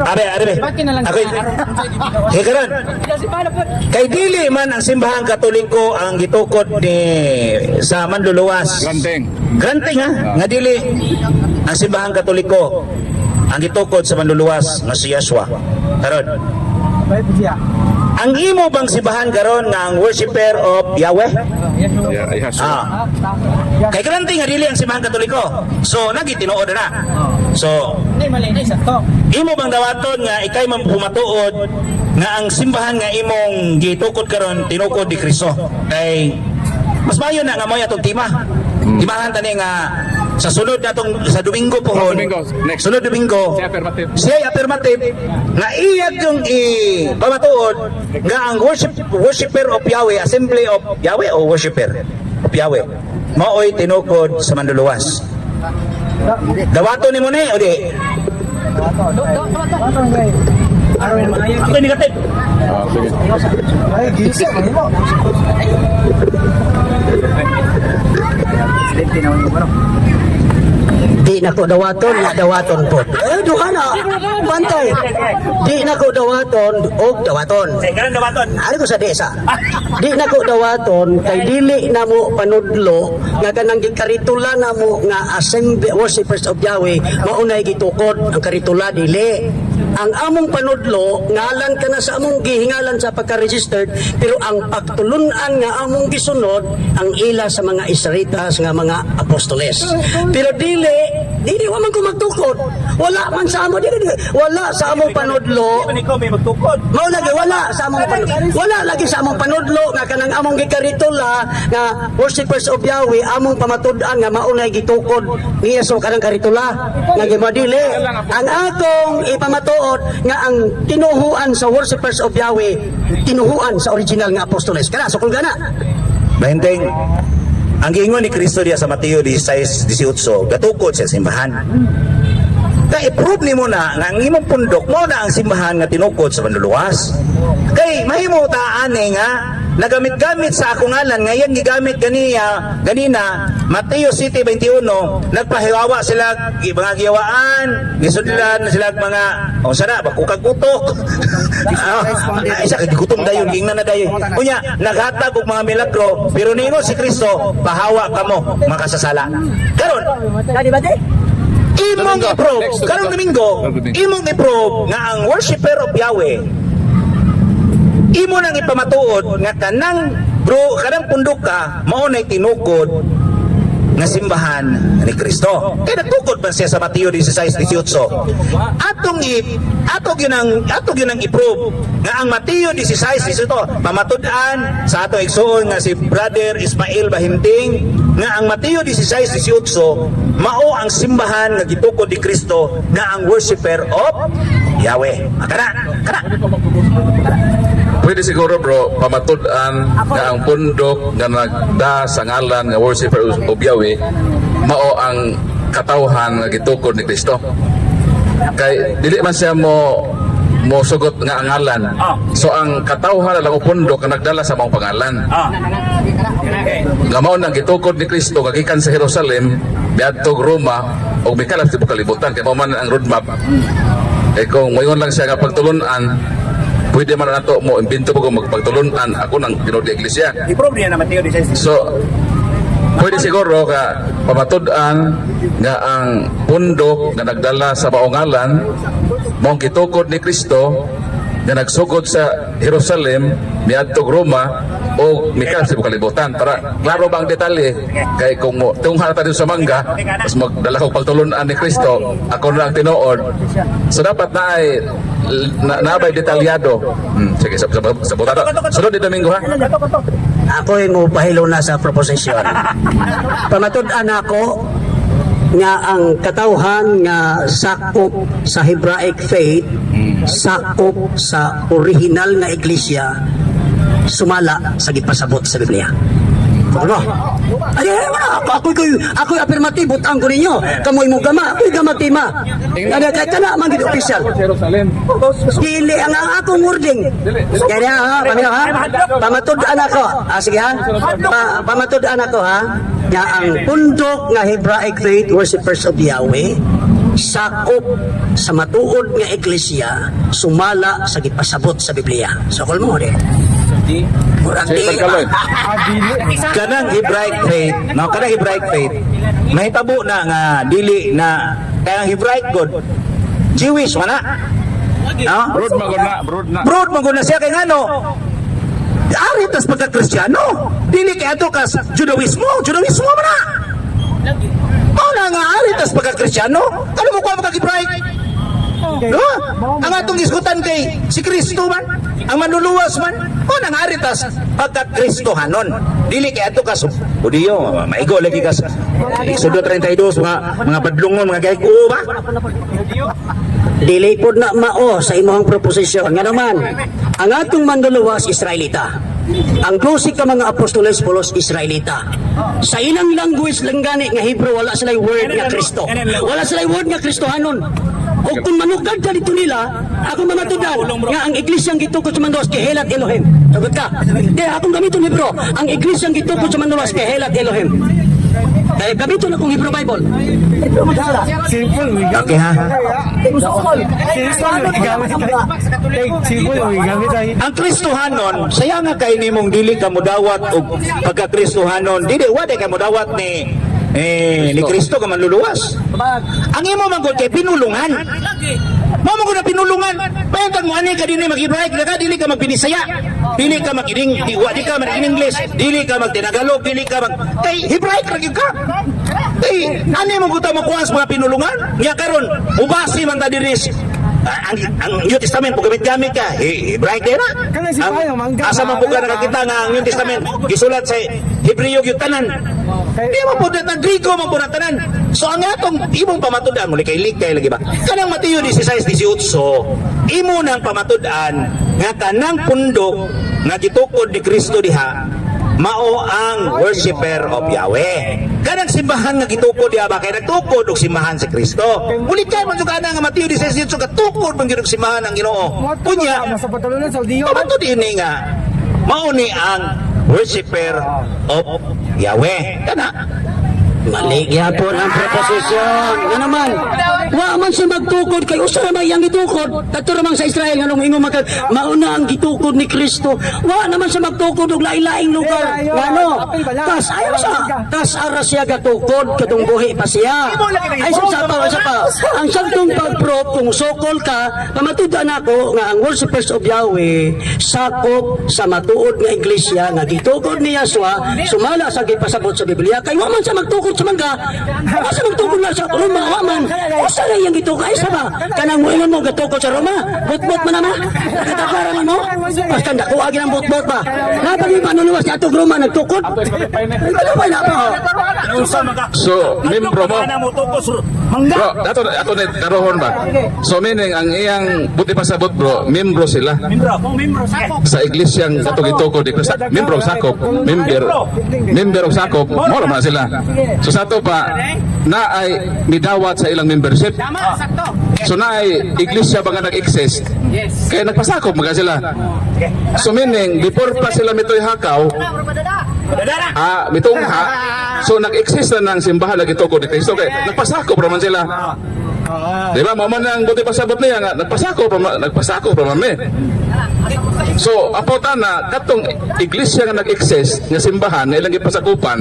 S7: Are. Hey karon. Kay dili man ang simbahang Katoliko ang gitukod ni sa Manluluwas. Granting ha, nga dili ang simbahang Katoliko ang gitukod sa Manluluwas nga si Yeshua. Karon. Ang imo bang simbahan karon nga ang worshipper of Yahweh? Kay granting nga dili ang simbahang Katoliko. So nagitinuod na. So imo bang dawaton nga ikay man pumatuod nga ang simbahan nga imong gitukod karon tinukod ni Kristo kay mas mayo na nga mo atong timahan tani nga sa sunod natong sa Domingo pohon sunod Domingo siya affirmative nga iyag yung pamatuod nga ang worshipper of Yahweh, assembly of Yahweh o worshipper of Yahweh maoy tinukod sa Manduluwas. Dawaton ni mo ni o di? Ako negative.
S3: Di na ko dawaton po. Duha na. Bantay. Di na ko dawaton
S7: Karon dawaton.
S3: Ano ko sa desa? Di na ko dawaton kay dili na mo panudlo nga kanang gikaritula na mo nga assembly worshipers of Yahweh maunay gitukod ang karitula dili. Ang among panudlo ngalan ka na sa among gihingalan sa pagka-registered pero ang pagtulunan nga among gisunod ang ila sa mga Israelitas nga mga apostoles. Pero dili Dili wa man ko magtukod. Wala man sa amo dili. Wala sa among panudlo. Mao lagi wala sa among panudlo. Wala lagi sa among panudlo nga kanang among gikaritula nga worshipers of Yahweh among pamatud-an nga maunay gitukod ni Yesu kanang karitula nga gimadili. Ang atong ipamatuod nga ang tinuhuan sa worshipers of Yahweh tinuhuan sa original nga apostoles. Kana sukol gana.
S10: Bahinteng, ang giingon ni Kristo diya sa Mateo 16:18, gatukod sa simbahan. Kaya i-prove ni mo na nga ang imong pundok mo na ang simbahan nga tinukod sa manluluwas. Kay mahimo ta ani nga nagamit-gamit sa akong ngalan ngayon gigamit ganina Mateo 7:21 nagpahiwawa sila mga giyawaan gisudlan sila mga sana bakukagutok isa kay gutom dayon gingnan na dayon unya naghatag og mga milagro pero ningon si Kristo pahawa kamo makasasala karon imong i-prove karong Domingo imong i-prove nga ang worshiper of Yahweh imo nang ipamatuod nga kanang pundok ka mao nay tinukod nga simbahan ni Kristo. Kaya nagtukod man siya sa Mateo 16:18. Atong ginang i-prove nga ang Mateo 16:18 pamatud-an sa atong igsuon nga si Brother Ismael Bahinting nga ang Mateo 16:18 mao ang simbahan nga gitukod ni Kristo nga ang worshiper of Yahweh. Kana.
S1: Pwede siguro bro, pamatud-an nga ang pundok nga nagda sa ngalan nga worshiper of Yahweh mao ang katawhan nga gitukod ni Kristo. Kay dili man siya mo sugot nga ang ngalan. So ang katawhan lang o pundok nga nagdala sa mga pangalan. Nga mao nang gitukod ni Kristo kagikan sa Jerusalem biadtog Roma ug mikalap sa kalibutan kay mao man ang roadmap. Kung moingon lang siya nga pagtulunan pwede man nato mo imbento ko magpagtulunan ako ng Pinoy Iglesia.
S10: I-prove niya na Mateo 16.
S1: So pwede siguro ka pamatud-an nga ang pundok nga nagdala sa maungalan mong gitukod ni Kristo nga nagsugod sa Jerusalem miadtog Roma o mikal sa kalibutan para klaro ba ang detalye kay kung tungha ta sa mangga mas magdala ko pagtulunan ni Kristo ako na ang tinuod so dapat naabay detalyado sige sa butado sunod di Domingo ha
S3: Ako ay mo pahilo na sa proposition. Pamatud-an ako nga ang katawhan nga sakop sa Hebraic faith, sakop sa original nga iglesia, sumala sa gipasabot sa Biblia. Ano? Ay, ako'y affirmative, butang ko ninyo. Kamoy mo gama, ako'y gamatima. Kahit ka na, magiging official. Dili, ang akong wording. Kaya paminaw ha? Pamatud-an ako. Sige ha? Pamatud-an ako ha? Nga ang pundok nga Hebraic faith, worshippers of Yahweh, sakop sa matuod nga iglesia, sumala sa gipasabot sa Biblia. So, kung mo rin.
S10: Kanang Hebraic faith mahitabo na nga dili na kanang Hebraic God Jewish man na broad maguna siya kay ngano ari tas pagka Kristiyano dili kay ato kas Judaismo man na mao na nga ari tas pagka Kristiyano kano mo ko magka Hebraic no? Ang atong isgutan kay si Kristo man, ang manluluwas man, o nang aritas pagka-Kristohanon. Dili kay ato kas Hudiyo, maigo lagi kas Exodo 32 mga badlungon, mga gayko ba?
S3: Dili pod na mao sa imong proposisyon. Nga naman, ang atong manluluwas Israelita. Ang 12 ka mga apostoles pulos Israelita. Sa ilang language lang gani nga Hebrew wala sila word nga Kristo. Wala sila word nga Kristohanon. O kung manugad ka dito nila, ako mamatudan nga ang iglesyang gitukod sa Mandawas kay Helat Elohim. Sagot ka. Di, akong gamiton Hebrew. Ang iglesyang gitukod sa Mandawas kay Helat Elohim. Kaya gamiton akong Hebrew Bible.
S10: Okay ha? Ang Kristohanon, saya nga kay nimong dili ka mudawat og pagka-Kristohanon. Dili wala ka mudawat ni Kristo ka manluluwas. Ang imo man gud kay pinulungan.
S7: Mamo ko na pinulungan. Bayantag mo ani ka dinhi mag-Ibrahim ka dili ka magbinisaya. Dili ka mag-ining diwa, di ka mag-English, dili ka mag-Tinagalog, dili ka mag kay Hebraic ra gyud ka. Kay ani mo guta mo kuwas mga pinulungan? Nya karon ubasi man ta diri ang New Testament pag gamit ka Hebraic din na. Asa man pug nakakita nga ang New Testament gisulat sa Hebreo gyud tanan. Di mo pud na Griego mo pud na tanan. So ang atong imong pamatud-an muli kay likay lagi ba? Kanang Mateo 16:18 imo nang pamatud-an nga kanang pundok nga gitukod ni Kristo diha mao ang worshipper of Yahweh. Kanang simbahan nga gitukod diha ba kay nagtukod og simbahan si Kristo. Ulit kay man sugana nga Mateo 16:18 katukod man gyud og simbahan ang Ginoo. Kunya pamatud ini nga mao ni ang worshipper of Yahweh. Kana
S3: Mali gyapon ang proposisyon. Nga naman, wa man siya magtukod kay usa ra may ang gitukod. Kadto ra man sa Israel nganong ingon mauna ang gitukod ni Kristo. Wa naman siya magtukod og lain-laing lugar. Ngano? Tas ayaw sa tas ara siya gatukod katong buhi pa siya. Ay sa pa. Ang sagtong pagprop kung sokol ka, pamatud-an ako nga ang worshipers of Yahweh sakop sa matuod nga iglesia nga gitukod ni Yahshua sumala sa gipasabot sa Biblia kay wa man siya magtukod sa mangga. Asa magtukod na sa Roma wa man. Usa na yang gitukod ay sa ba? Kanang moingon mo gatukod sa Roma. Bot-bot man naman. Nakatagaran mo. Basta dako agi ng bot-bot ba. Napagi manuluwas ni atong Roma nagtukod. Ano ba na ba?
S1: So, membro mo. Bro, ato na karohon ba? So, meaning, ang iyang buti pasabot bro, membro sila. Sa iglesyang katong-itoko di Kristo. Membro sakop. Member of sakop. Mo naman sila. So, sa ato pa, na ay midawat sa ilang membership. So, na ay iglesia ba nga nag-exist? Kaya nagpasakop mga sila. So, meaning, before pa sila mitoy hakaw, mitungha, so nag-exist na ng simbahan na gitoko ni Kristo kaya nagpasakop naman sila. Di ba? Maman ang buti pasabot niya nga, nagpasakop naman eh. So, apotan na, katong iglesia nga nag-exist, nga simbahan, na ilang ipasakupan,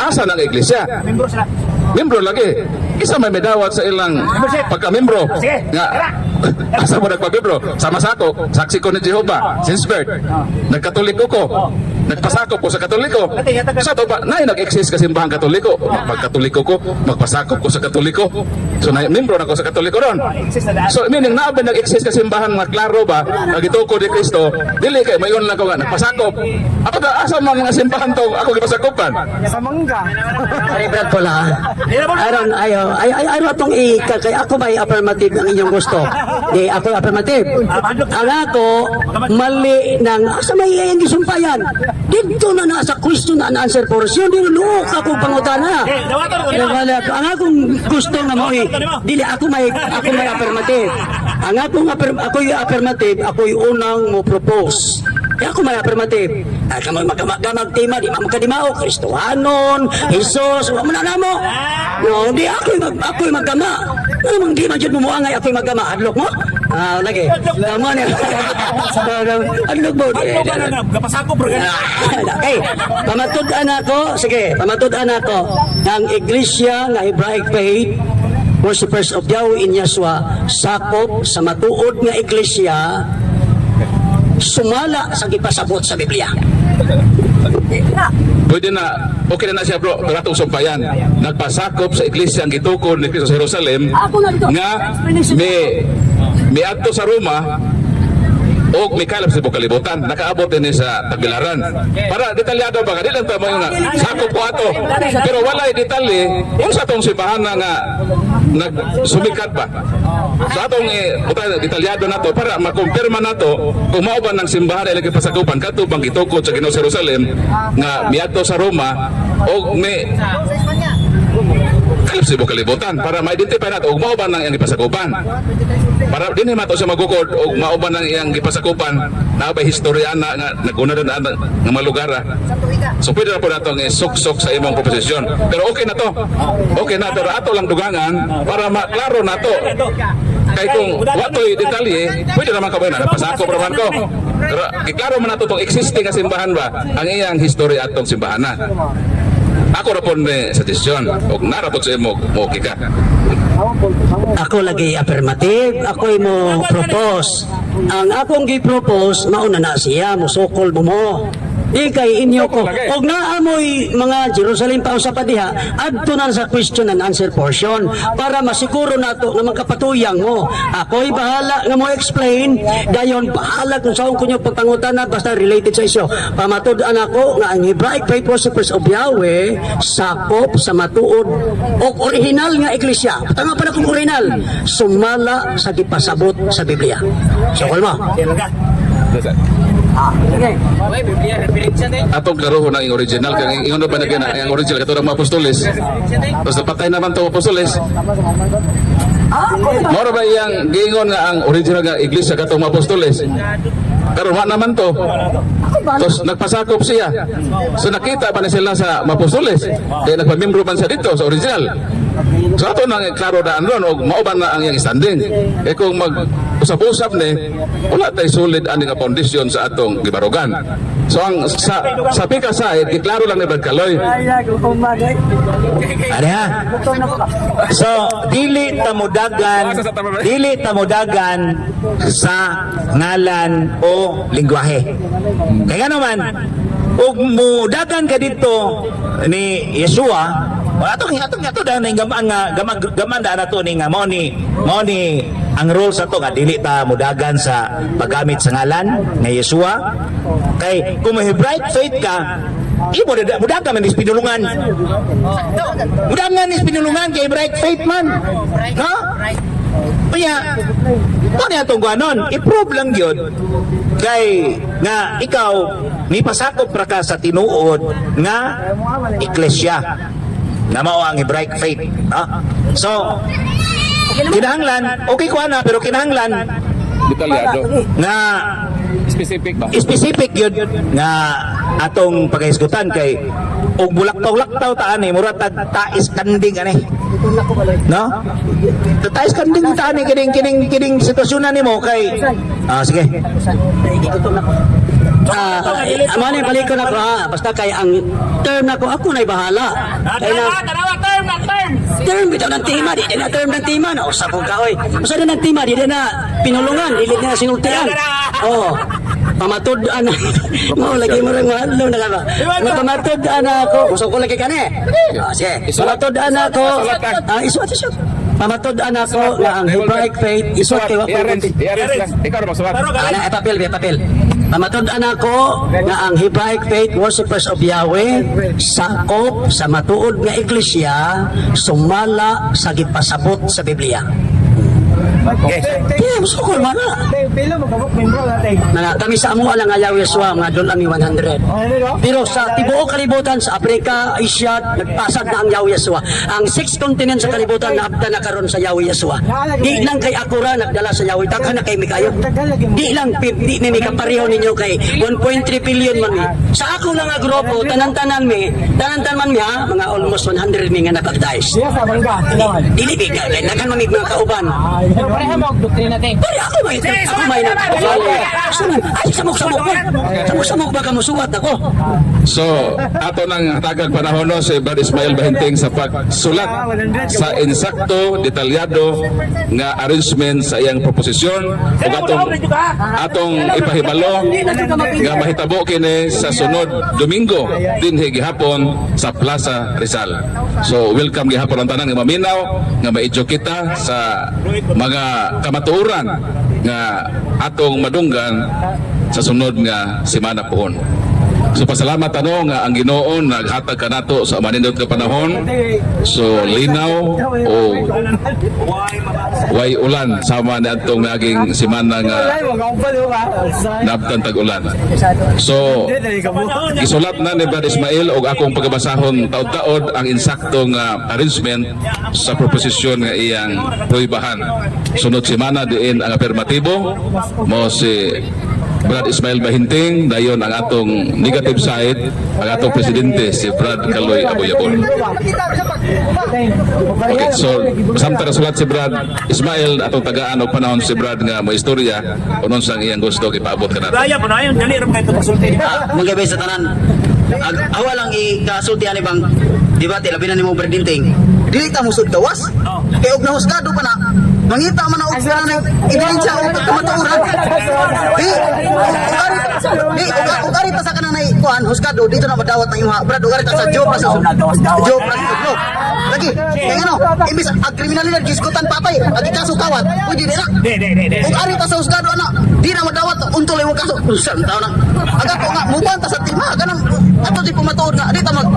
S1: asa ng iglesia? Membro lagi. Isa may medawat sa ilang pagka-membro. Nga, asa mo nagpag-membro? Sama sako, saksi ko ni Jehovah, Sinsbert. Nagkatoliko ko. Nagpasakop ko sa Katoliko. Sa to pa, nag-exist ka simbahan Katoliko. Pagkatoliko ko, magpasakop ko sa Katoliko. So, membro na ko sa Katoliko ron. So, meaning, naabay nag-exist ka simbahan nga klaro ba, nagituko ni Kristo, dili kay mayon lang ko nga, nagpasakop. Ako na, asa mga simbahan to, ako gipasakopan.
S3: Ay, Brad pala. Aron, ayaw atong kay ako may affirmative ang inyong gusto. Di ako affirmative. Ang ako, mali ng, asa may iyang gisumpayan. Dito na nasa question and answer portion, di luok ako pangutana. Ang akong gusto nga mo dili ako may affirmative. Ang akong ako'y affirmative, ako'y unang mo propose. Kaya ako may affirmative. Kaya magtima, di magkadimao, Kristohanon, Jesus, wala mo na mo. No, di ako'y magkama. Ano mang di man dyan bumuangay, ako'y magkama. Adlok mo? Lagi. Tama na. Adlok mo.
S7: Kapasakop bro.
S3: Okay, pamatud-an ako. Sige, pamatud-an ako. Ang iglesia nga Hebraic faith, worshipers of Yahweh in Yahshua, sakop sa matuod nga iglesia, sumala sa gipasabot sa Biblia.
S1: Pwede na, okay na siya bro, pero atong sumpayan. Nagpasakop sa iglesia ang gitukod ni Kristo sa Jerusalem nga may adto sa Roma o may kalap sa kalibutan, nakaabot din sa Tagbilaran. Para detalyado ba, di lang tama yung sakop ko ato. Pero walay detalye, kung sa itong simbahan na nga nagsumikat ba. Sa atong detalyado na to, para makumpirma na to, kung mauban ng simbahan ay nagpasakupan, katubang gitukod sa Ginoo Jerusalem, nga miadto sa Roma, o may kalap sa kalibutan, para ma-identify nato, o mauban ng iyang ipasakupan. Para din mato sa magukod o mauban ng iyang gipasakupan na ba historian na naguna na ng mga lugar. So pwede na po nato ng sok-sok sa imong proposisyon. Pero okay na to. Okay na, pero ato lang dugangan para maklaro na to. Kaya kung wato'y detalye, pwede naman ka ba na napasakop naman ko. Pero iklaro man nato itong existing na simbahan ba ang iyang history atong simbahan na. ako ra pon may suggestion og narapot sa imo mo okay ka.
S3: Ako lagi affirmative, ako mo propose. Ang akong gi-propose, mauna na siya, musukol mo. Di kay inyo ko. Og naamoy mga Jerusalem pa sa padiha, adto na sa question and answer portion para masiguro nato na magkapatuyang mo. Ako'y bahala nga mo explain, dayon bahala kung saan ko nyo pagpangutan na basta related sa isyo. Pamatud-an ako nga ang Hebraic faith worshippers of Yahweh sakop sa matuod o original nga iglesia. Tanga pa na kung original, sumala sa gipasabot sa Biblia. Sukol mo.
S1: Atong karoho na ang original kang ingon ba na ang original katong mga apostoles. Tapos napatay naman to apostoles. Mora ba iyang giingon nga ang original nga iglesia katong mga apostoles? Karon wa naman to. Tapos nagpasakop siya. So nakita pa na sila sa mga apostoles. Kaya nagpamembro man siya dito sa original. So ato nang klaro daan ron og mauban na ang iyang standing. Eh kung mag-usap-usap ni, wala tay solid ani nga foundation sa atong gibarugan. So ang sa pika side, giklaro lang ni Brad Kaloy.
S5: Ano ha? So, dili tamudagan sa ngalan o lingwahe. Kaya naman, ug mudagan ka dito ni Yeshua, atong dahil na gaman daan na to ni nga mo ni ang rules ato nga dili ta mudagan sa paggamit sa ngalan nga Yeshua. Kay kung may Hebraic faith ka, mudagan man is pinulungan. Mudagan is pinulungan kay Hebraic faith man. No? Kaya, ito niya itong ganon. I-prove lang yun kay nga ikaw ni pasakop ra ka sa tinuod nga iglesia na mao ang Hebraic faith. So, kinahanglan, okay ko na, pero kinahanglan
S1: Detalyado.
S5: nga
S1: Specific ba?
S5: specific yun nga atong paghisgutan kay og bulaktaw-laktaw ta ani mura tag tais kanding ani, no? Tais kanding ta ani kining sitwasyon nimo kay sige.
S3: Amo ni balik ko na ko ha. Basta kay ang term na ko ako na'y bahala. Kay na term bitaw ng tema, di na term ng tema na usap ko ka oy. Usa din ng tema, di na pinulungan, dili na sinultian. Oh. Pamatud-an mo lagi mo rang mahalo na ka. Pamatud-an ako. Gusto ko lagi kani. Sige. Pamatud-an ako. Isuot. Pamatud-an ako nga ang Hebraic faith isuot kay wa
S1: Ikaw ra magsuwat.
S3: Ana papel. Pamatud-an ako nga ang Hebraic faith worshippers of Yahweh sakop sa matuod nga iglesia sumala sa gipasabot sa Biblia. Yeah, gusto ko man na. Kami sa amo lang ayaw Yeshua, mga doon ang 100. Pero sa tibuok kalibutan, sa Africa, Asia, nagpasag na ang Yahweh Yeshua. Ang 6 continent sa kalibutan, naabda na karon sa Yahweh Yeshua. Di lang kay Akura, nagdala sa Yahweh. Taka na kay Mikayo. Di lang, di ni kapareho ninyo kay 1.3 billion man mi. Sa ako lang nga grupo, tanan-tanan man mi ha, mga almost 100 mi nga nabaptize. Dili bigay, nagan mamig mga kauban.
S8: Pareha mo doktrina natin.
S3: Pare ako may na. Ay, samok ba ka musuwat ako?
S1: So, ato nang tagag panahon no, si Brad Ismael Bahinting sa pagsulat sa insakto, detalyado nga arrangement sa iyang proposisyon ug atong ipahibalo nga mahitabo kini sa sunod Domingo dinhi gihapon sa Plaza Rizal. So, welcome gihapon ang tanan nga maminaw nga ma-educate kita sa mga kamatuoran nga atong madunggan sa sunod nga semana poon. So pasalamat nga ang Ginoo naghatag kanato sa manindot nga panahon. So linaw o way ulan sama ni atong naging semana nga nabtan tag-ulan. So gisulat na ni Brad Ismael og akong pagabasahon taud-taud ang insakto nga arrangement sa proposisyon nga iyang proibahan. Sunod semana diin ang afirmatibo mo si Brad Ismael Bahinting, dayon ang atong negative side, ang atong presidente si Brad Kaloy Aboyabon. Okay, so samtang sulat si Brad Ismael atong tagaan og panahon si Brad nga mo istorya unon sang iyang gusto ipaabot kanako.
S5: Magabay sa tanan. Awa lang ikasultihan ni bang di ba labi na nimo berdinting. Dili ta musud gawas. Kay og nahusgado pa na. Mangita man na og ng ebidensya og kamatuoran. Ugari ta sa kanang nay kuan husgado dito na madawat ng imong brad ugari ta sa job pa sa job pa sa lagi kay ano imbis ang kriminalidad gisgutan papay agi kaso kawat pwede dira ugari ta sa husgado ana di na madawat untol imong kaso usan taw na aga ko nga muban ta sa tima ganang ato di pumatuod nga di ta mag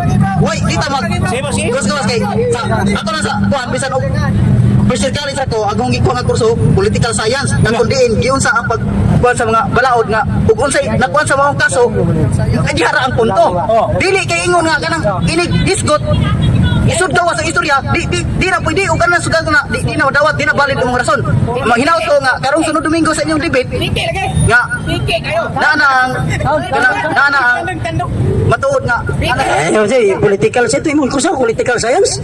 S5: gawas kay ako na sa kuan bisan og Persikali sa to, agong gikuha nga kurso, political science, nang kundiin, giyon sa ang pagkuhan sa mga balaod nga, ug unsay nakuhan sa mga kaso, gihara ang punto. Dili kay ingon nga kanang inig disgot, isud gawa sa istorya, di na pwede, ug kanang sugal na, di na dawat, di na valid ang mga rason. Mahinaw to nga, karong sunod Domingo sa inyong debate, nga, naana ang matuod nga,
S3: Ayaw siya, political siya ito, imong kusa, political science.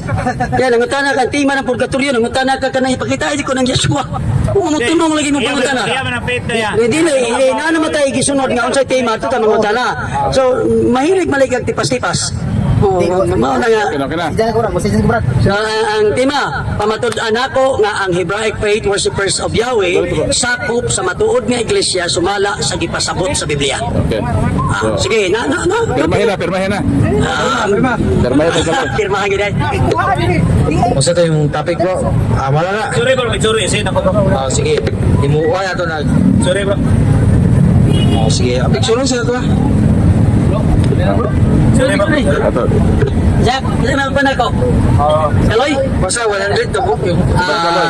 S3: Yan, nangutana ka, tima ng purgatorio, nangutana ka kanang ipakita, hindi ko ng Yeshua. Kung mo tunong lagi mo pangutana. Hindi na, namatay, gisunod nga, unsay tema, ito ka mangutana. So, mahilig maligag tipas-tipas. Mao na nga. So, ang tema, pamatud-an ako nga ang Hebraic faith worshippers of Yahweh sakop sa matuod nga iglesia sumala sa gipasabot sa Biblia.
S1: Okay.
S3: Sige,
S1: Pirmahin na.
S3: Pirmahan gid.
S8: Unsa to yung topic bro? Wala na.
S7: Sorry bro, sorry. Sige, nako.
S8: Sige. Himuwa na to na.
S7: Sorry bro.
S8: Sige, apeksunon sila to.
S7: Sorry bro.
S3: Jack, ilan pa na ko? Kaloy?
S8: Basta 100 to book yung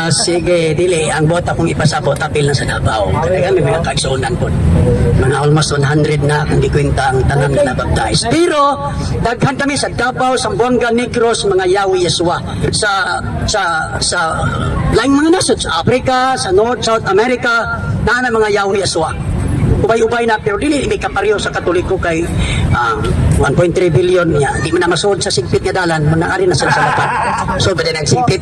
S3: Sige, dili. Ang bota kong ipasabot, tapil na sa Davao. Kaya may mga kaigsunan po. Mga almost 100 na kung di kwenta ang tanan na nabaptize. Pero, daghan kami sa Davao, Zamboanga, Negros, mga Yahweh Yeshua. Sa laing mga nasod, sa Africa, sa North, South America, na mga Yahweh Yeshua. Ubay-ubay na, pero dili may kaparyo sa Katoliko kay 1.3 billion niya. Di mo na masuod sa sigpit nga dalan, manakari na sa lapat. So, ba din ang sigpit?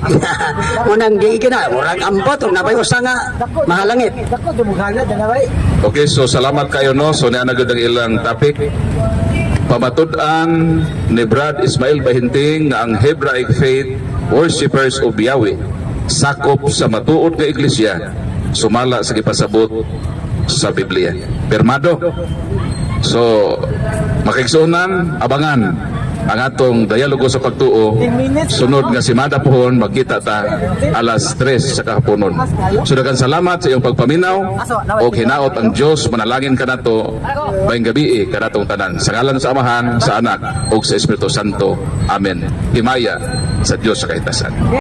S3: Unang di na, murag ambot, o nabay usa nga, mahalangit.
S1: Okay, so salamat kayo no. So nianagod ang ilang topic. Pamatud-an ni Brad Ismail Bahinting nga ang Hebraic faith worshippers of Yahweh sakop sa matuod nga iglesia sumala sa gipasabot sa Biblia. Pirmado. So makigsunan, abangan ang atong dialogo sa pagtuo. Sunod nga simada pohon magkita ta alas 3 sa kahaponon. So daghang salamat sa iyong pagpaminaw o hinaot ang Dios manalangin kanato bayong gabi kanatong tanan. Sa ngalan sa Amahan, sa Anak ug sa Espiritu Santo. Amen. Himaya sa Dios sa kahitasan.